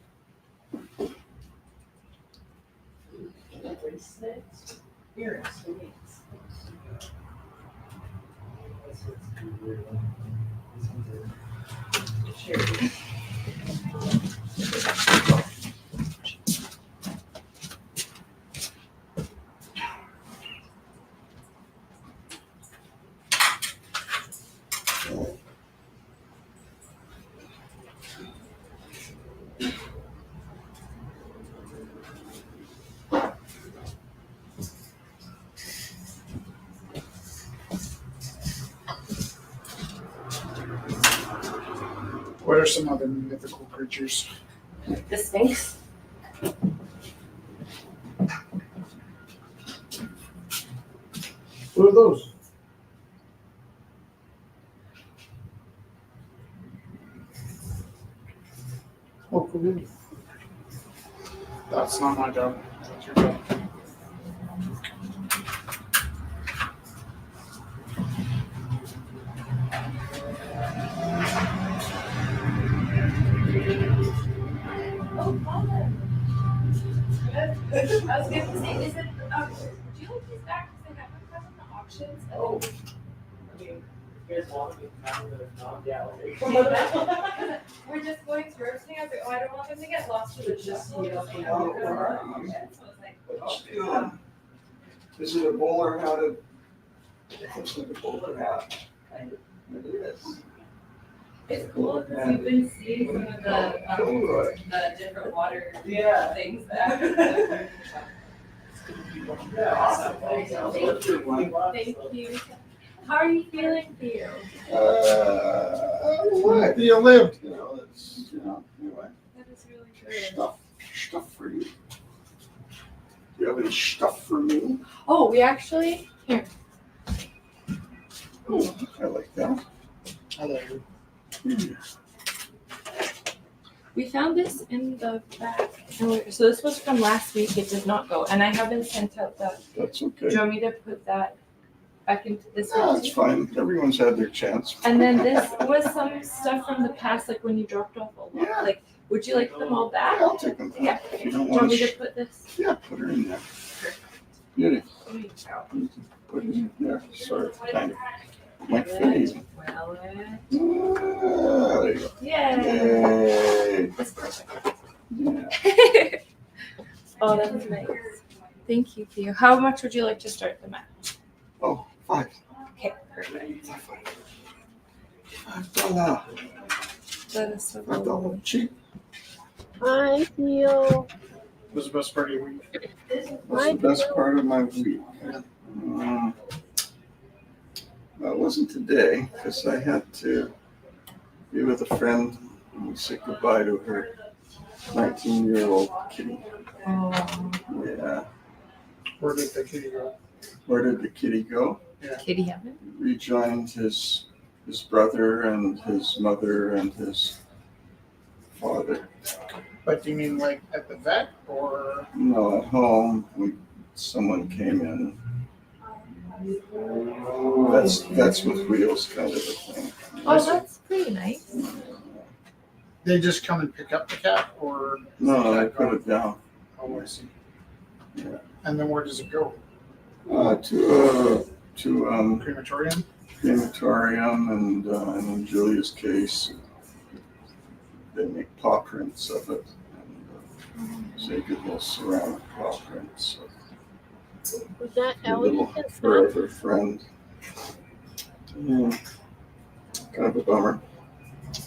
What are some other mythical creatures? The Sphinx. What are those? Oh, cool. That's not my job. That's your job. I was going to say, is it, do you like these back? Because they haven't come in the auctions. Oh. I mean, you guys want me to have the non-gallery? We're just going through everything. I was like, oh, I don't want them to get lost to the just, you know. So I was like, Is it a bowler hat? It looks like a bowler hat. It is. it's cool because you've been seeing some of the different water Yeah. things that. Yeah, awesome. Thank you. How are you feeling, Theo? What? You lived. You know, it's, anyway, That is really good. stuff for you. Do you have any stuff for me? Oh, we actually, here. Oh, I like that. I like it. We found this in the back. So this was from last week. It did not go, and I haven't sent out the. That's Do okay. you want me to put that back into this Yeah, one? it's fine. Everyone's had their chance. And then this was some stuff from the past, like when you dropped off a lot. Yeah. Like, would you like them all Yeah, back? I'll take them Yeah. back. If you don't Do you want want me to, to put this? yeah, put her in there. Beauty. There you go. Put it in there. Sort of, kind of. Like face. Well, There you go. yay. Yay. That's perfect. Yeah. Oh, that was nice. Thank you, Theo. How much would you like to start them at? Oh, $5. Okay, perfect. $5. That is so $5 cheap. Hi, Theo. Was the best part of your week? What's the best part of my week? Well, it wasn't today because I had to be with a friend and we said goodbye to her 19-year-old kitty. Oh, Yeah. Where did the kitty go? Where did the kitty go? kitty heaven. Rejoined his brother and his mother and his father. But do you mean like at the vet or? No, at home, someone came in. That's with wheels kind of a thing. Oh, that's pretty nice. They just come and pick up the cat or? No, I put it down. Oh, I see. Yeah. And then where does it go? To Crematorium? crematorium and in Julia's case, they make paw prints of it and so you get little ceramic paw prints. Was that A Ellie? little forever friend. Yeah, kind of a bummer.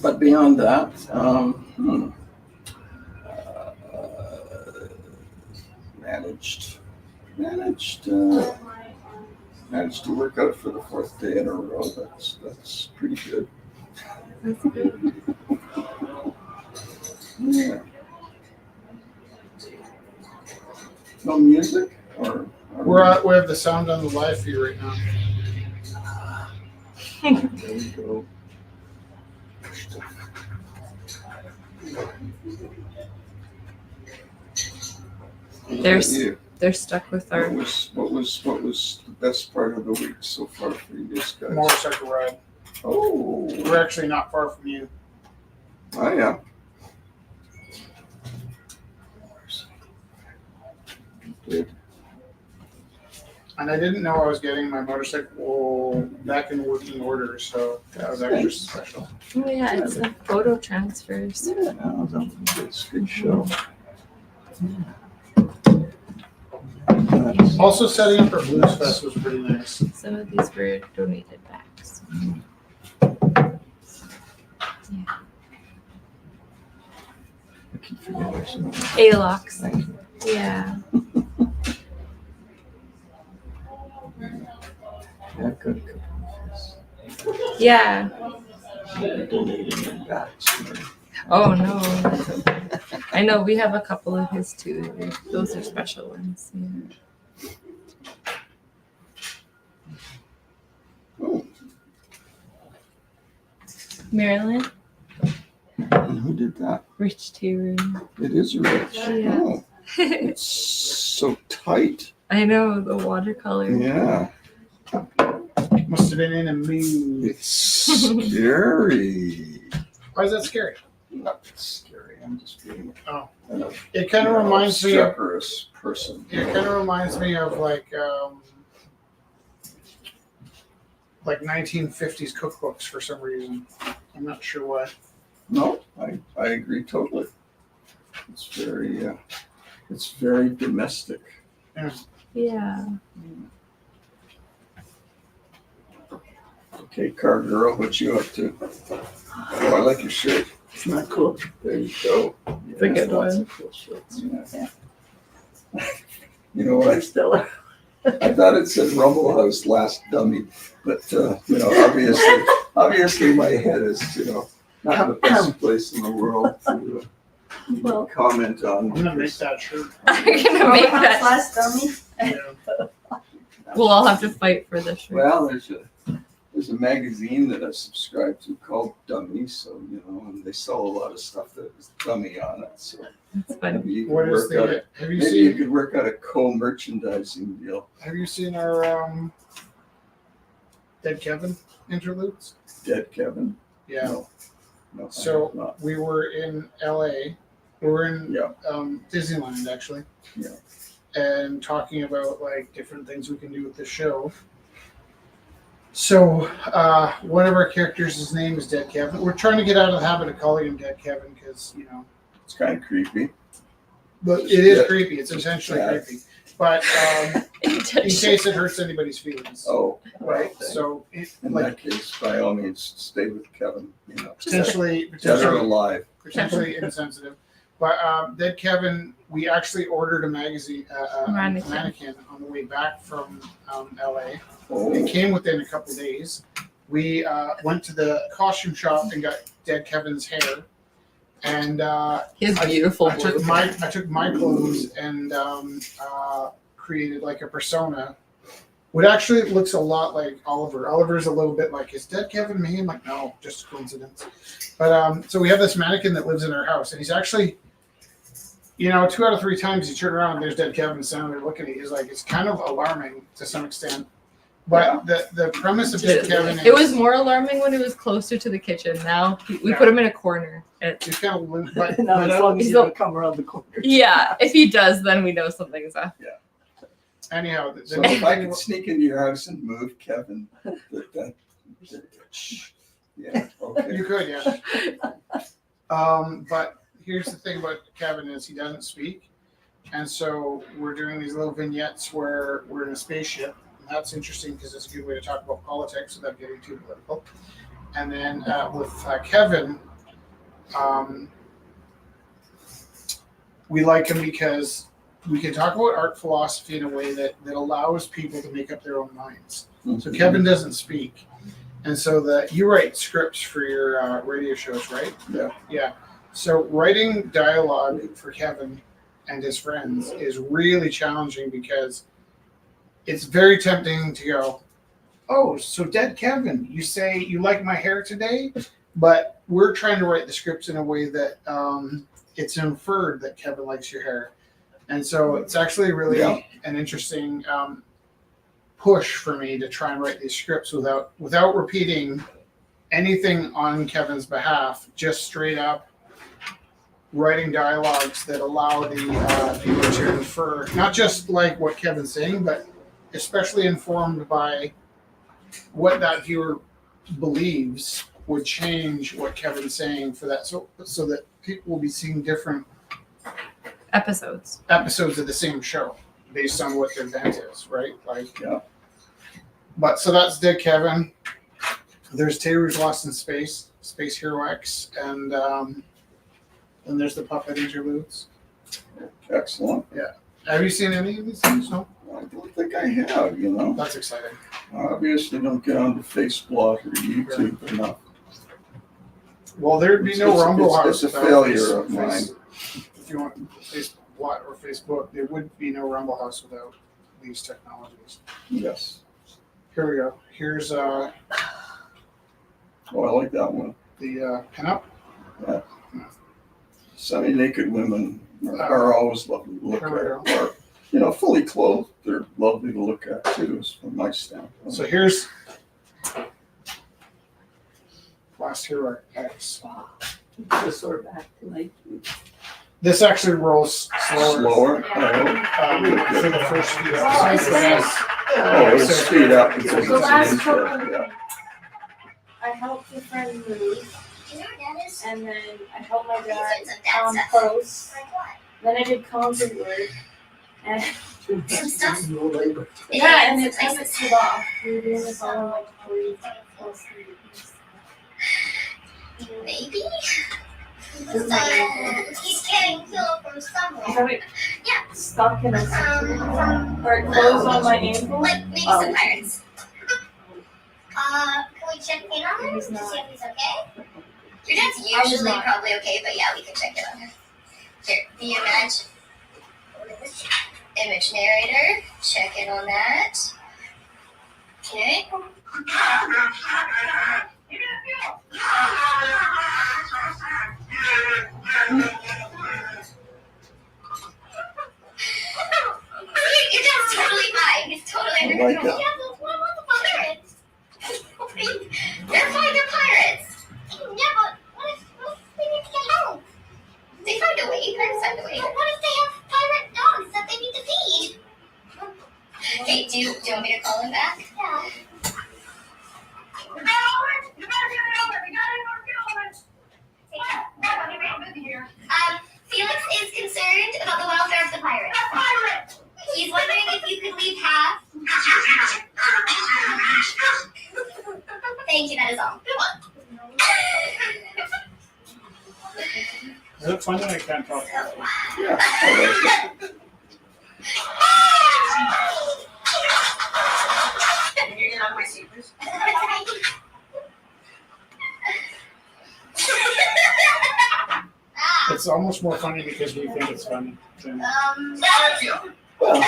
But beyond that, managed to work out for the 4th day in a row. That's pretty good. That's good. Yeah. No music or We have the sound on the live feed right now. there we go. They're stuck with our. What was the best part of the week so far for you guys? Motorcycle ride. Oh, We're actually not far from you. I am. Good. And I didn't know I was getting my motorcycle back in working order, so that was extra special. Oh yeah, it's the photo transfers. Yeah, no, that's a good show. Nice. Also, setting up our Blues Fest was pretty nice. Some of these were donated backs. I keep forgetting some of them. A-locks. Thank you. Yeah. Yeah, good. Good. Yes. Yeah. Donating them back. Oh no. That's okay. I know we have a couple of his too. Those are special ones. Yeah. Oh, Marilyn, and who did that? Rich Taylor. It is rich. Yeah. Oh, it's so tight. I know the watercolor. Yeah. Must have been in a mood. It's scary. Why is that scary? Not scary. I'm just being Oh. an It kind of reminds me of. obstreperous person. It kind of reminds me of like 1950s cookbooks for some reason. I'm not sure why. No, I agree totally. It's very domestic. Yeah. Okay, car girl, what you up to? Oh, I like your shirt. Isn't that cool? There you go. It's a good lots one. of cool shirts. Yeah. You know what? I thought it said Rumble House Last Dummy, but obviously my head is not the best place in the world to comment on. I'm gonna make that shirt. I'm gonna make that. Last dummy. Yeah. We'll all have to fight for this shirt. Well, there's a magazine that I subscribe to called Dummy, so, and they sell a lot of stuff that is dummy on it, so. That's funny. Maybe you could What is work out, have you maybe you seen could work out a co-merchandising deal. our Dead Kevin interludes? Dead Kevin? Yeah. No, I have So not. we were in LA. We were in Yeah. Disneyland actually. Yeah. And talking about like different things we can do with the show. So one of our characters, his name is Dead Kevin. We're trying to get out of the habit of calling him Dead Kevin because It's kind of creepy. but it is Yeah. creepy. It's intentionally Yeah. creepy. But in case it hurts anybody's feelings, Oh, right? okay. So In like that case, by all means, stay with Kevin, potentially Dead or alive. potentially insensitive. But Dead Kevin, we actually ordered a magazine, mannequin on the way back from LA. Oh, It came within a couple of days. We went to the costume shop and got Dead Kevin's hair, and His beautiful I took blue. my clothes and created like a persona. What actually looks a lot like Oliver. Oliver's a little bit like, is Dead Kevin me? I'm like, no, just a coincidence. But so we have this mannequin that lives in our house, and he's actually, 2 out of 3 times you turn around and there's Dead Kevin standing there looking at you. He's like, it's kind of alarming to some extent. But the premise of Dead Kevin is It was more alarming when it was closer to the kitchen. Now we put him in a corner. he's kind of but No, as long as he's you a- don't come around the corner. Yeah, if he does, then we know something's up. anyhow, so if I could sneak into your house and move Kevin, yeah, okay. you could, yeah. But here's the thing about Kevin is he doesn't speak. And so we're doing these little vignettes where we're in a spaceship. And that's interesting because it's a good way to talk about politics without getting too political. And then with Kevin, we like him because we can talk about art philosophy in a way that allows people to make up their own minds. So Kevin doesn't speak. And so you write scripts for your radio shows, right? Yeah. Yeah. So writing dialogue for Kevin and his friends is really challenging because it's very tempting to go, oh, so Dead Kevin, you say you like my hair today? But we're trying to write the scripts in a way that it's inferred that Kevin likes your hair. And so it's actually really an interesting push for me to try and write these scripts without repeating anything on Kevin's behalf, just straight up writing dialogues that allow the viewer to infer not just like what Kevin's saying, but especially informed by what that viewer believes would change what Kevin's saying for that, so that people will be seeing different Episodes. episodes of the same show based on what their bent is, right? Like, Yeah. But so that's Dead Kevin. There's Taylor's Lost in Space, Space Hero X, and then there's the puppet interludes. Excellent. Have you seen any of these things? No, I don't think I have, that's exciting. I obviously don't get onto Facebook or YouTube enough. Well, there'd be no It's- Rumble it's- House. it's a without failure of mine. If you want Facebook or Facebook, there would be no Rumble House without these technologies. Yes. Here we go. Here's Oh, I like that one. the pinup. Semi-naked women are always lovely to look Here we at. Or, fully clothed, they're lovely to look at too, is from my standpoint. So here's Last Hero X. Just sort of act like This actually rolls slower. Slower? For the first few Oh, episodes. it'll speed up. It's The last an intro, couple- yeah. I helped a friend move, and then I helped my dad Some post. Then I did concert work, and stuff. yeah, and it kind of stood off. We were doing this all in like 3 plus weeks. Maybe. He's getting killed from I somewhere. have it Yeah. stuck in a From or it closed on my ankle. like maybe Oh. some pirates. Can we check in on him He's to not. see if he's okay? Your dad's I was usually not. probably okay, but yeah, we can check in on him. Here, the image narrator. Check in on that. Okay. Your dad's totally fine. He's totally under I like control. it. Yeah, but what about the pirates? They're fine, they're pirates. Yeah, but what if they need to get help? They find a way. Pirates find a way. But what if they have pirate dogs that they need to feed? Hey, do you want me to call him back? Yeah. Felix is concerned about the welfare of the pirates. He's wondering if you could leave half. Thank you, that is all. Is it fun that I can't talk? Yeah, I like it. Can you get out of my seat, please? It's almost more funny because we think it's funny. Than... Well, well,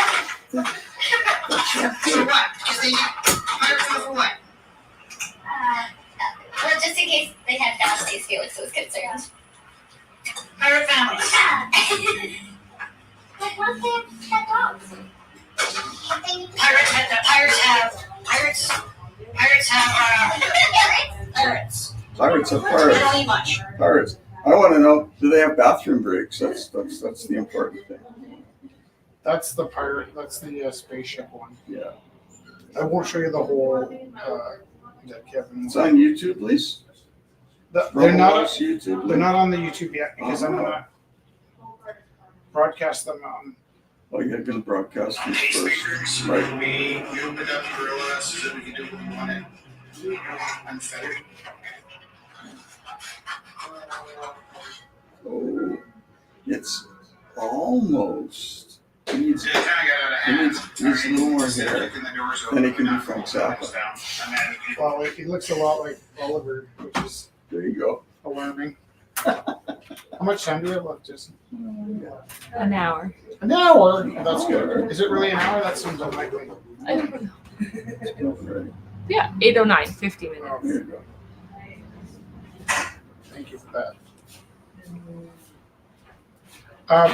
just in case they had families, Felix was concerned. Pirate families. Like, what if they have dogs? Pirates Pirates are pirates. Pirates. I want to know, do they have bathroom breaks? That's the important thing. That's the pirate. That's the spaceship one. Yeah. I won't show you the whole. That Kevin. It's on YouTube, please. They're not. YouTube. They're not on the YouTube yet because I'm gonna broadcast them on. Oh, you're gonna broadcast these first, right? We open up Gorilla so that we can do what we wanted. Unfettered. Oh, it's almost. He needs a little more hair. Then he can be Frank Zappa. Well, he looks a lot like Oliver, which is There you go. alarming. How much time do you have left, Jason? An hour. An hour. That's good. Is it really an hour? That seems unlikely. I don't know. Right. Yeah, 8:09, 50 minutes. Oh, There you go. thank you for that.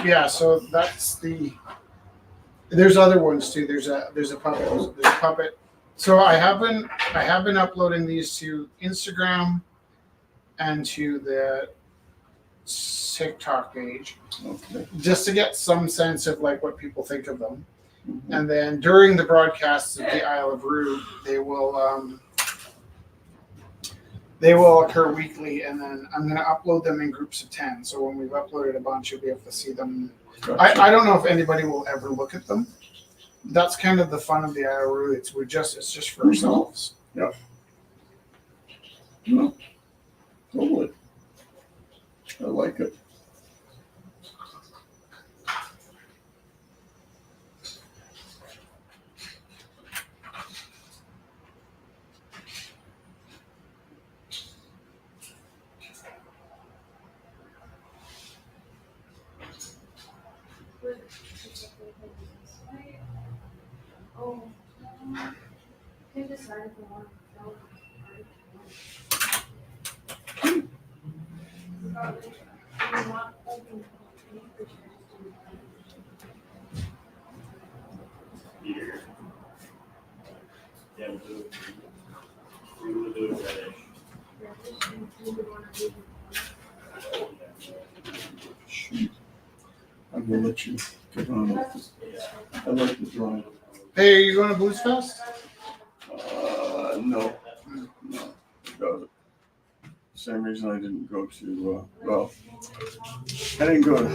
Yeah, so that's the. There's other ones too. There's a puppet. There's a puppet. So I have been uploading these to Instagram and to the TikTok page, Okay. just to get some sense of like what people think of them. And then during the broadcasts of the Isle of Rue, they will occur weekly, and then I'm going to upload them in groups of 10. So when we've uploaded a bunch, you'll be able to see them. Gotcha. I don't know if anybody will ever look at them. That's kind of the fun of the Isle of Rue. It's just for ourselves. Yep. No. Totally. I like it. Yeah, we'll do reddish. Shoot. I will let you get on with this. I like the drawing. Hey, are you going to Blues Fest? No. Because same reason I didn't go to, I didn't go to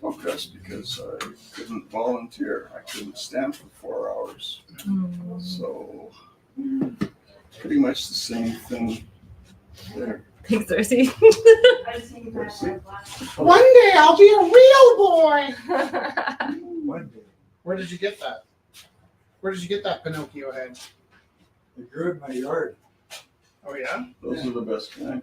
Focus because I couldn't volunteer. I couldn't stand for 4 hours. So, pretty much the same thing there. Thanks, Darcy. One day I'll be a real boy. One day. Where did you get that? Where did you get that Pinocchio head? They grew in my yard. Oh yeah? Those are the best kind.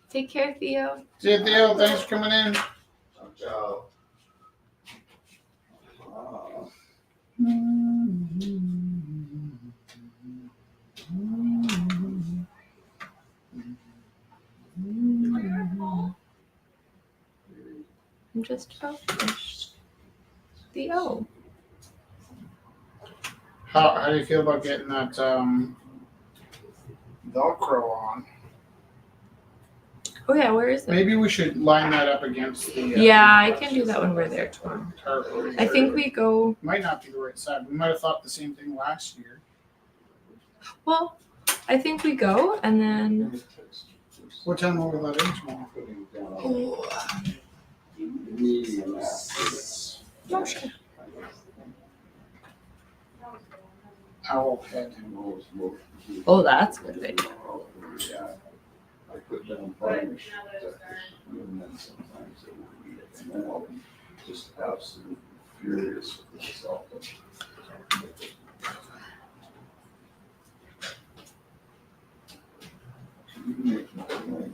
Take care, Theo. See you, Theo. Thanks for coming in. Ciao. I'm just about finished. Theo. How do you feel about getting that Velcro on? Oh yeah, where is it? Maybe we should line that up against the. Yeah, I can do that when we're there tomorrow. tarp. I think we go. Might not be the right side. We might have thought the same thing last year. Well, I think we go and then. What time will we let in tomorrow? No, sure. Owl head. Oh, that's a good idea. I put down varnish, and then sometimes it will be, and then I'll be just absolutely furious with myself. You make my life.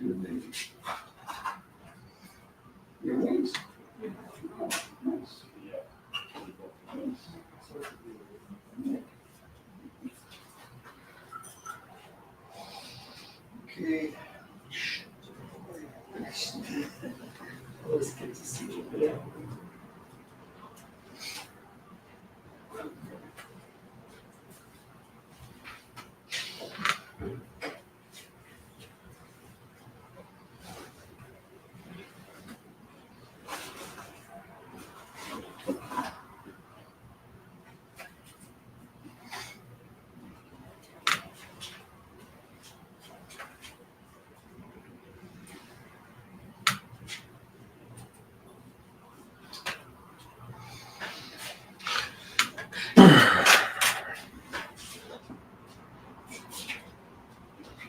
You're amazing. You're amazing. Nice. Okay. Always good to see you. Yeah.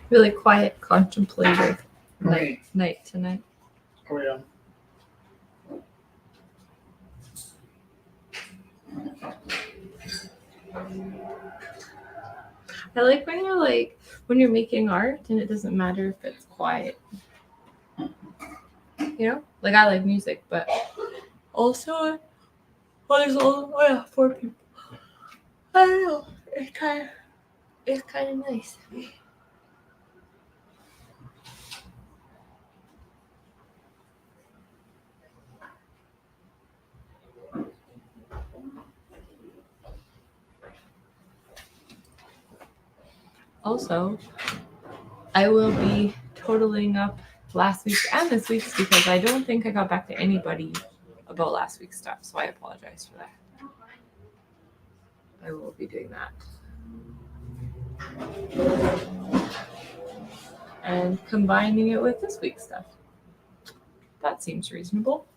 Really quiet, contemplative Right. night tonight. Oh yeah. I like when you're making art and it doesn't matter if it's quiet. You know? Like I like music, but also there's all 4 people. I don't know. It's kind of nice. Also, I will be totaling up last week's and this week's because I don't think I got back to anybody about last week's stuff, so I apologize for that. I will be doing that. And combining it with this week's stuff. That seems reasonable.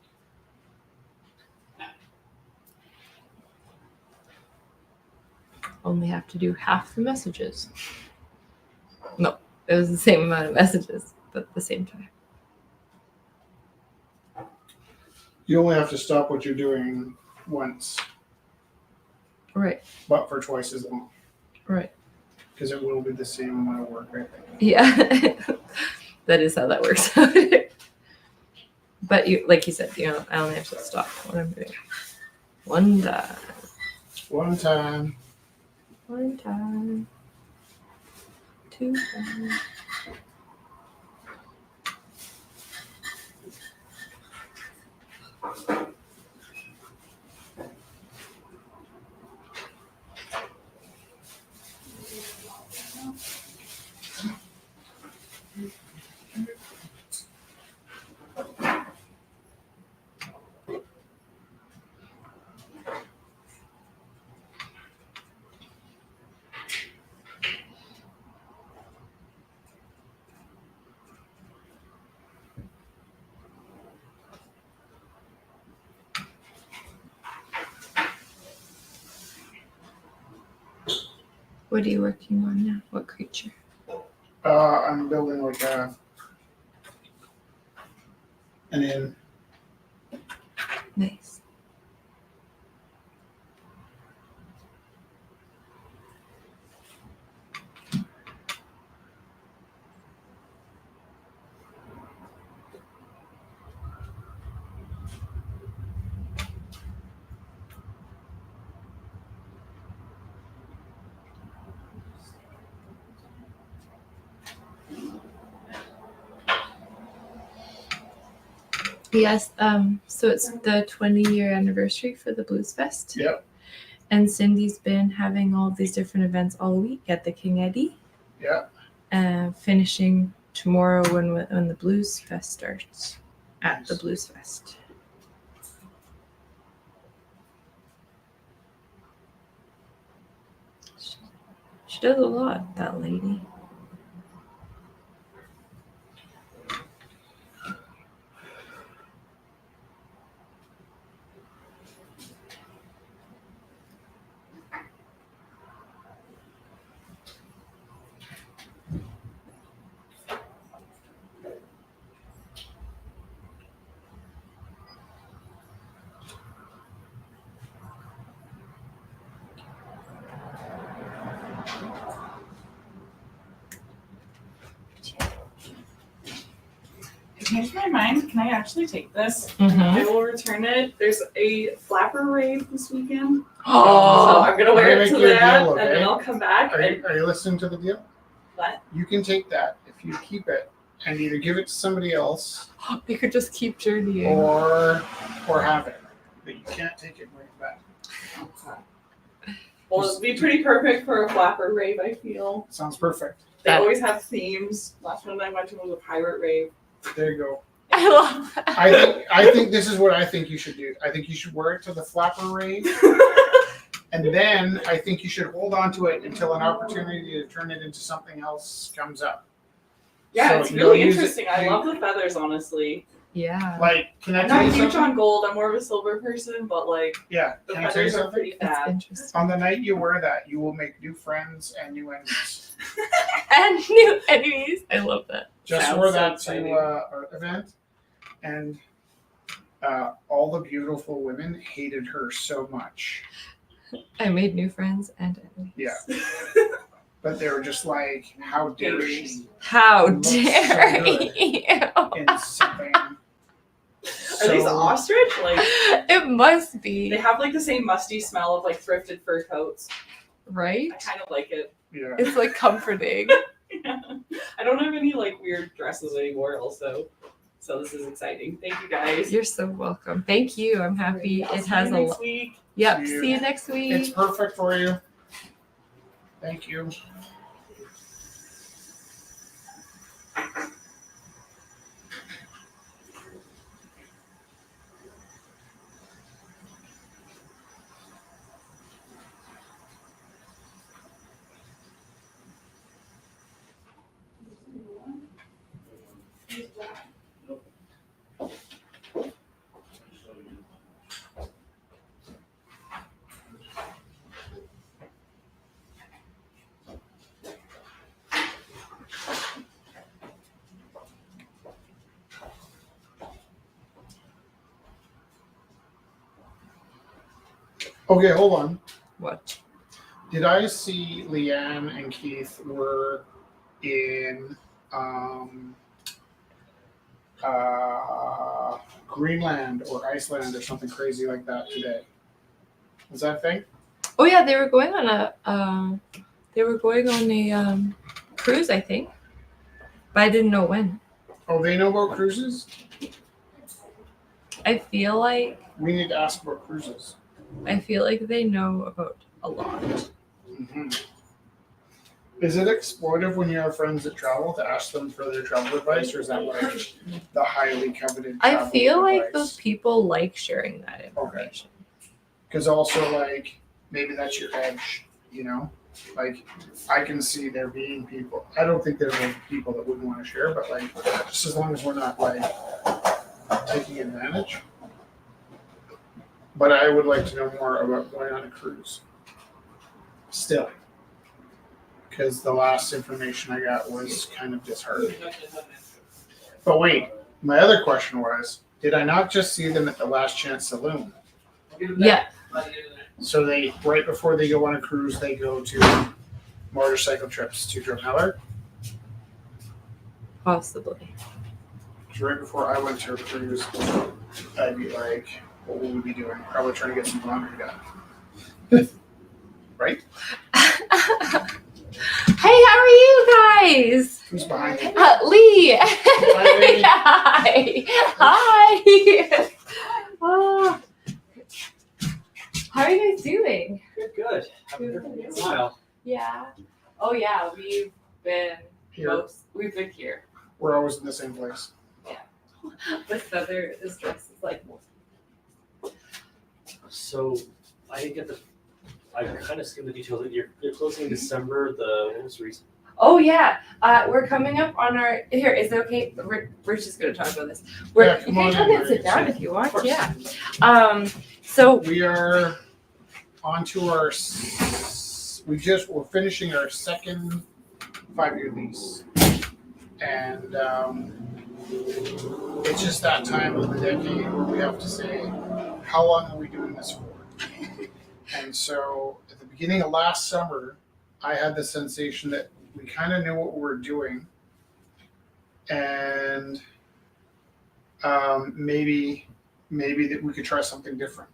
Only have to do half the messages. No, it was the same amount of messages, but at the same time. You only have to stop what you're doing once, Right, but for twice as long, right. because it will be the same amount of work, I think. Yeah, that is how that works. But you, like you said, I only have to stop what I'm doing. One time. One time. One time. 2 times. What are you working on now? What creature? I'm building like an inn. Nice. Yes, so it's the 20-year anniversary for the Blues Fest. Yep. And Cindy's been having all of these different events all week at the King Eddie. Yeah. Finishing tomorrow when the Blues Fest starts at the Blues Fest. She does a lot, that lady. I changed my mind. Can I actually take this? Mhm. I will return it. There's a flapper rave this weekend. Oh. So I'm gonna wear I'm it gonna to make you a that, deal, and then okay? I'll come back. Are And you listening to the deal? what? You can take that if you keep it and either give it to somebody else You could just keep journeying. or have it, but you can't take it and bring it back. Well, it'd be pretty perfect for a flapper rave, I feel. Sounds perfect. They always have themes. Last one I went to was a pirate rave. There you go. I love that. I think this is what I think you should do. I think you should wear it to the flapper rave, and then I think you should hold on to it until an opportunity to turn it into something else comes up. Yeah, So it's you'll really use it- interesting. I love the feathers, honestly. Yeah. Like, can I I'm tell not you huge something? on gold. I'm more of a silver person, but like Yeah, the can I tell you feathers are something? pretty It's fab. interesting. On the night you wear that, you will make new friends and new enemies. And new enemies. I love that. Just Sounds wore so that exciting. to our event, and all the beautiful women hated her so much. I made new friends and enemies. Yeah. But they were just like, how dare she How Looks so dare good. you? in something Are these so- ostrich? Like It must be. they have like the same musty smell of like thrifted fur coats. Right? I kind of like it. Yeah. It's like comforting. I don't have any like weird dresses anymore. Also, so this is exciting. Thank you guys. You're so welcome. Thank you. I'm happy I'll it see has you a next lot. week. Yep. See you. See you next week. It's perfect for you. Thank you. Okay, hold on. What? Did I see Leanne and Keith were in Greenland or Iceland or something crazy like that today? Was that a thing? Oh yeah, they were going on a cruise, I think. But I didn't know when. Oh, they know about cruises? I feel like We need to ask about cruises. they know about a lot. Mm-hmm. Is it exploitive when you have friends that travel to ask them for their travel advice, or is that like the highly coveted I travel feel like advice? those people like sharing that information. Because also, like, maybe that's your edge, you know? Like, I can see there being people, I don't think there are people that wouldn't want to share, but, like, just as long as we're not, like, taking advantage. But I would like to know more about going on a cruise. Still. Because the last information I got was kind of disheartening. But wait, my other question was, did I not just see them at the Last Chance Saloon? Yeah. So they, right before they go on a cruise, they go to motorcycle trips to Drumheller. Possibly. Because right before I went to a cruise, I'd be like, what will we be doing? Probably trying to get some laundry done. Right? Hey, how are you guys? Who's behind you? Lee. Lee. Hi. Hi. we're always in the same place. With Feather, this dress is like So I didn't get I kind of skimmed the details. You're closing in December. What was the reason? Oh yeah, we're coming up on our. Here, is it okay? We're just gonna talk about this. We're, Yeah, you come can on come in, and sit Mary. down if you want. Of course. Yeah. So We are on to our. We're finishing our second 5-year lease, and it's just that time of the decade where we have to say, how long are we doing this for? And so, at the beginning of last summer, I had the sensation that we kind of knew what we were doing, and maybe that we could try something different.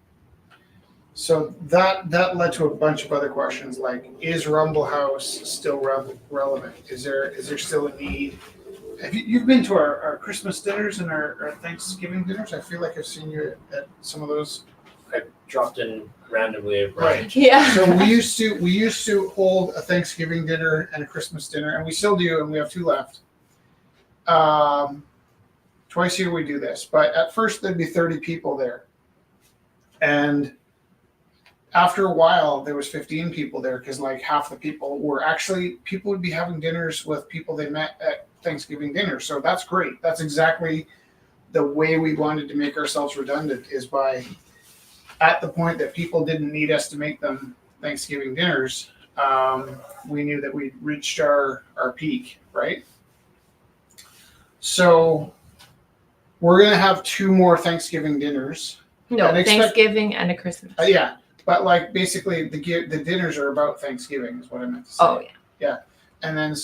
So that led to a bunch of other questions like, is Rumble House still relevant? Is there still a need? Have you've been to our Christmas dinners and our Thanksgiving dinners? I feel like I've seen you at some of those. I dropped in randomly. Right. yeah. So we used to hold a Thanksgiving dinner and a Christmas dinner, and we still do, and we have 2 left. Twice a year we do this, but at first there'd be 30 people there, and after a while there was 15 people there because like half the people would be having dinners with people they met at Thanksgiving dinner. So that's great. That's exactly the way we wanted to make ourselves redundant, is by at the point that people didn't need us to make them Thanksgiving dinners, we knew that we'd reached our peak, right? So we're going to have 2 more Thanksgiving dinners. No, And expect- Thanksgiving and a Christmas. Yeah, but like basically the dinners are about Thanksgiving is what I meant to say. Oh yeah. And then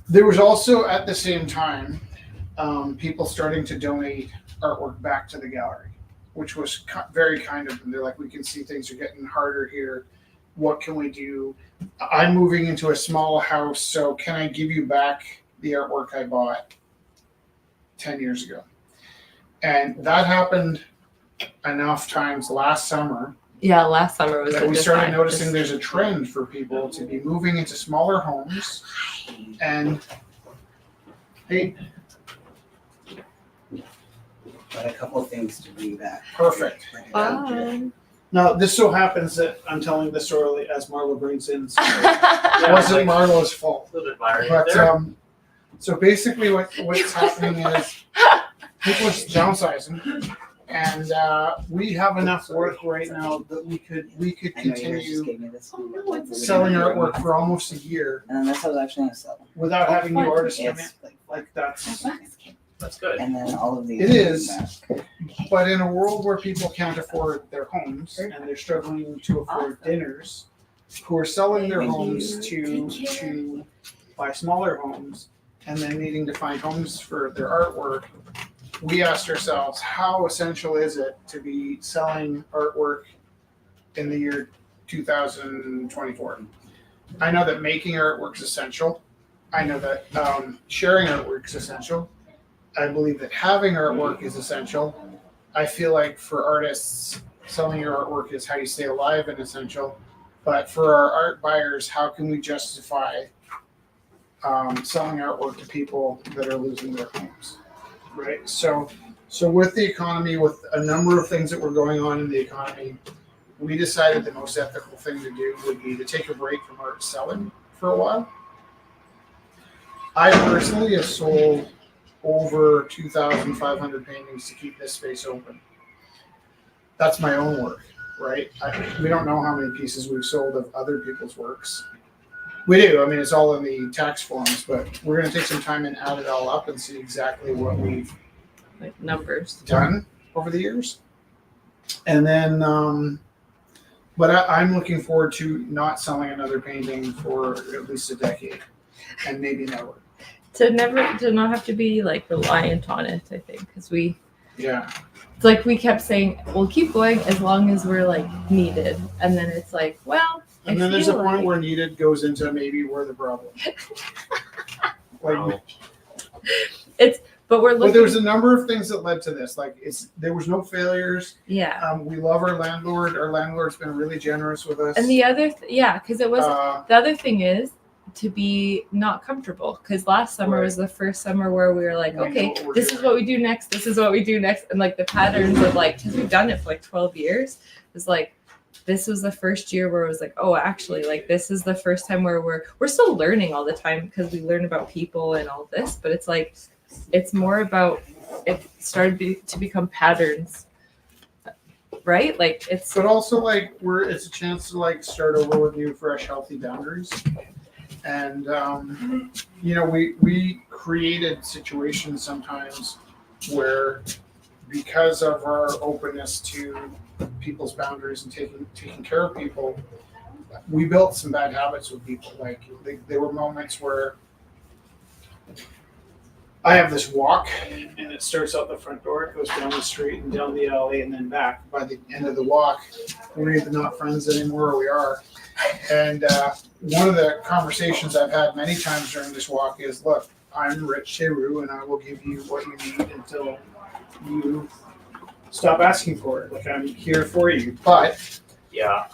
there was also at the same time people starting to donate artwork back to the gallery, which was very kind of them. They're like, we can see things are getting harder here. What can we do? I'm moving into a small house, so can I give you back the artwork I bought 10 years ago? And that happened enough times last summer Yeah, last summer was. that a we started design. noticing there's a trend for people to be moving into smaller homes. And hey, But a couple of things to bring back. perfect. Fun. Now, this so happens that I'm telling this story as Marlo brings in. So it Yeah, wasn't like- Marlo's fault. A little bit Byron But there. so basically, what's happening is people are downsizing, and we have enough work right now that we could I know you just continue gave me this. selling artwork for almost a year And that's what I was actually gonna sell. without having new artists come in. It's like, Like that's. That's good. and then all of these. It is. back. But in a world where people can't afford their homes and they're struggling to afford dinners, who are selling their homes to buy smaller homes and then needing to find homes for their artwork, we asked ourselves, how essential is it to be selling artwork in the year 2024? I know that making artwork is essential. I know that sharing artwork is essential. I believe that having artwork is essential. I feel like for artists, selling your artwork is how you stay alive and essential. But for our art buyers, how can we justify selling artwork to people that are losing their homes, right? So with the economy, with a number of things that were going on in the economy, we decided the most ethical thing to do would be to take a break from art selling for a while. I personally have sold over 2,500 paintings to keep this space open. That's my own work, right? We don't know how many pieces we've sold of other people's works. We do. I mean, it's all in the tax forms, but we're going to take some time and add it all up and see exactly what we've Like numbers. done over the years. And then, but I'm looking forward to not selling another painting for at least a decade, and maybe never. To not have to be like reliant on it, I think, because Yeah. it's like we kept saying we'll keep going as long as we're like needed, and then it's like, well, And then there's a point where needed goes into maybe we're the problem. Like, Wow. But we're But looking. there was a number of things that led to this. Like there was no failures. Yeah. We love our landlord. Our landlord's been really generous with us. And the other, because it was Uh, the other thing is to be not comfortable. Because last summer was the first summer where we were like, We know okay, what we're this is doing. what we do next. This is what we do next. And like the patterns of like, because we've done it for like 12 years, it's like this was the first year where it was like, oh, actually, like this is the first time where we're still learning all the time because we learn about people and all this. But it's like it's more about it started to become patterns, right? Like it's. But also like it's a chance to like start over with new, fresh, healthy boundaries. And we created situations sometimes where because of our openness to people's boundaries and taking care of people, we built some bad habits with people. Like there were moments where I have this walk and it starts out the front door, it goes down the street and down the alley and then back. By the end of the walk, we're either not friends anymore or we are. And one of the conversations I've had many times during this walk is, look, I'm Rich Cheru and I will give you what you need until you stop asking for it. Like I'm here for you. But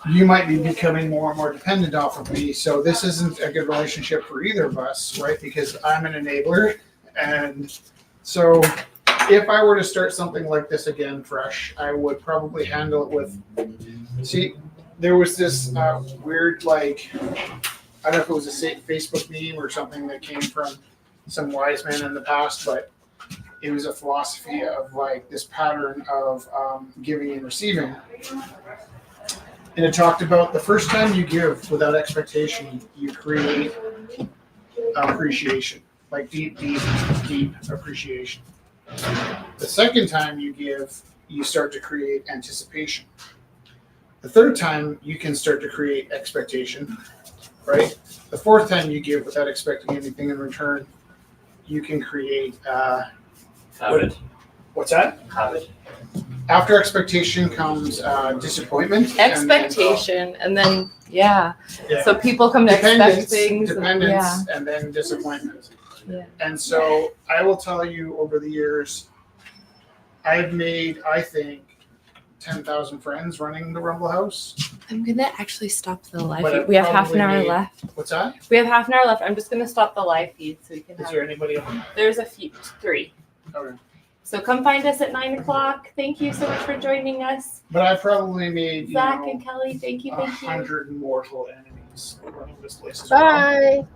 you might be becoming more and more dependent off of me. So this isn't a good relationship for either of us, right? Because I'm an enabler. And so if I were to start something like this again fresh, I would probably handle it with, there was this weird, like, I don't know if it was a Facebook meme or something that came from some wise man in the past, but it was a philosophy of like this pattern of giving and receiving. And it talked about the first time you give without expectation, you create appreciation, like deep appreciation. The second time you give, you start to create anticipation. The third time you can start to create expectation, right? The fourth time you give without expecting anything in return, you can create Habit. What's that? Habit. After expectation comes disappointment. Expectation and then Yeah. so people come to expect Dependence, things. dependence, and then disappointment. Yeah. And so I will tell you over the years, I've made, I think, 10,000 friends running the Rumble House. I'm gonna actually stop the live But feed. I've We have half an probably hour made- left. What's that? We have half an hour left. I'm just gonna stop the live feed so we can Is have. there anybody on? There's a few, 3. Okay. So come find us at 9 o'clock. Thank you so much for joining us. But I probably made, Zach and Kelly, thank you. 100 mortal enemies running this place as well. Bye.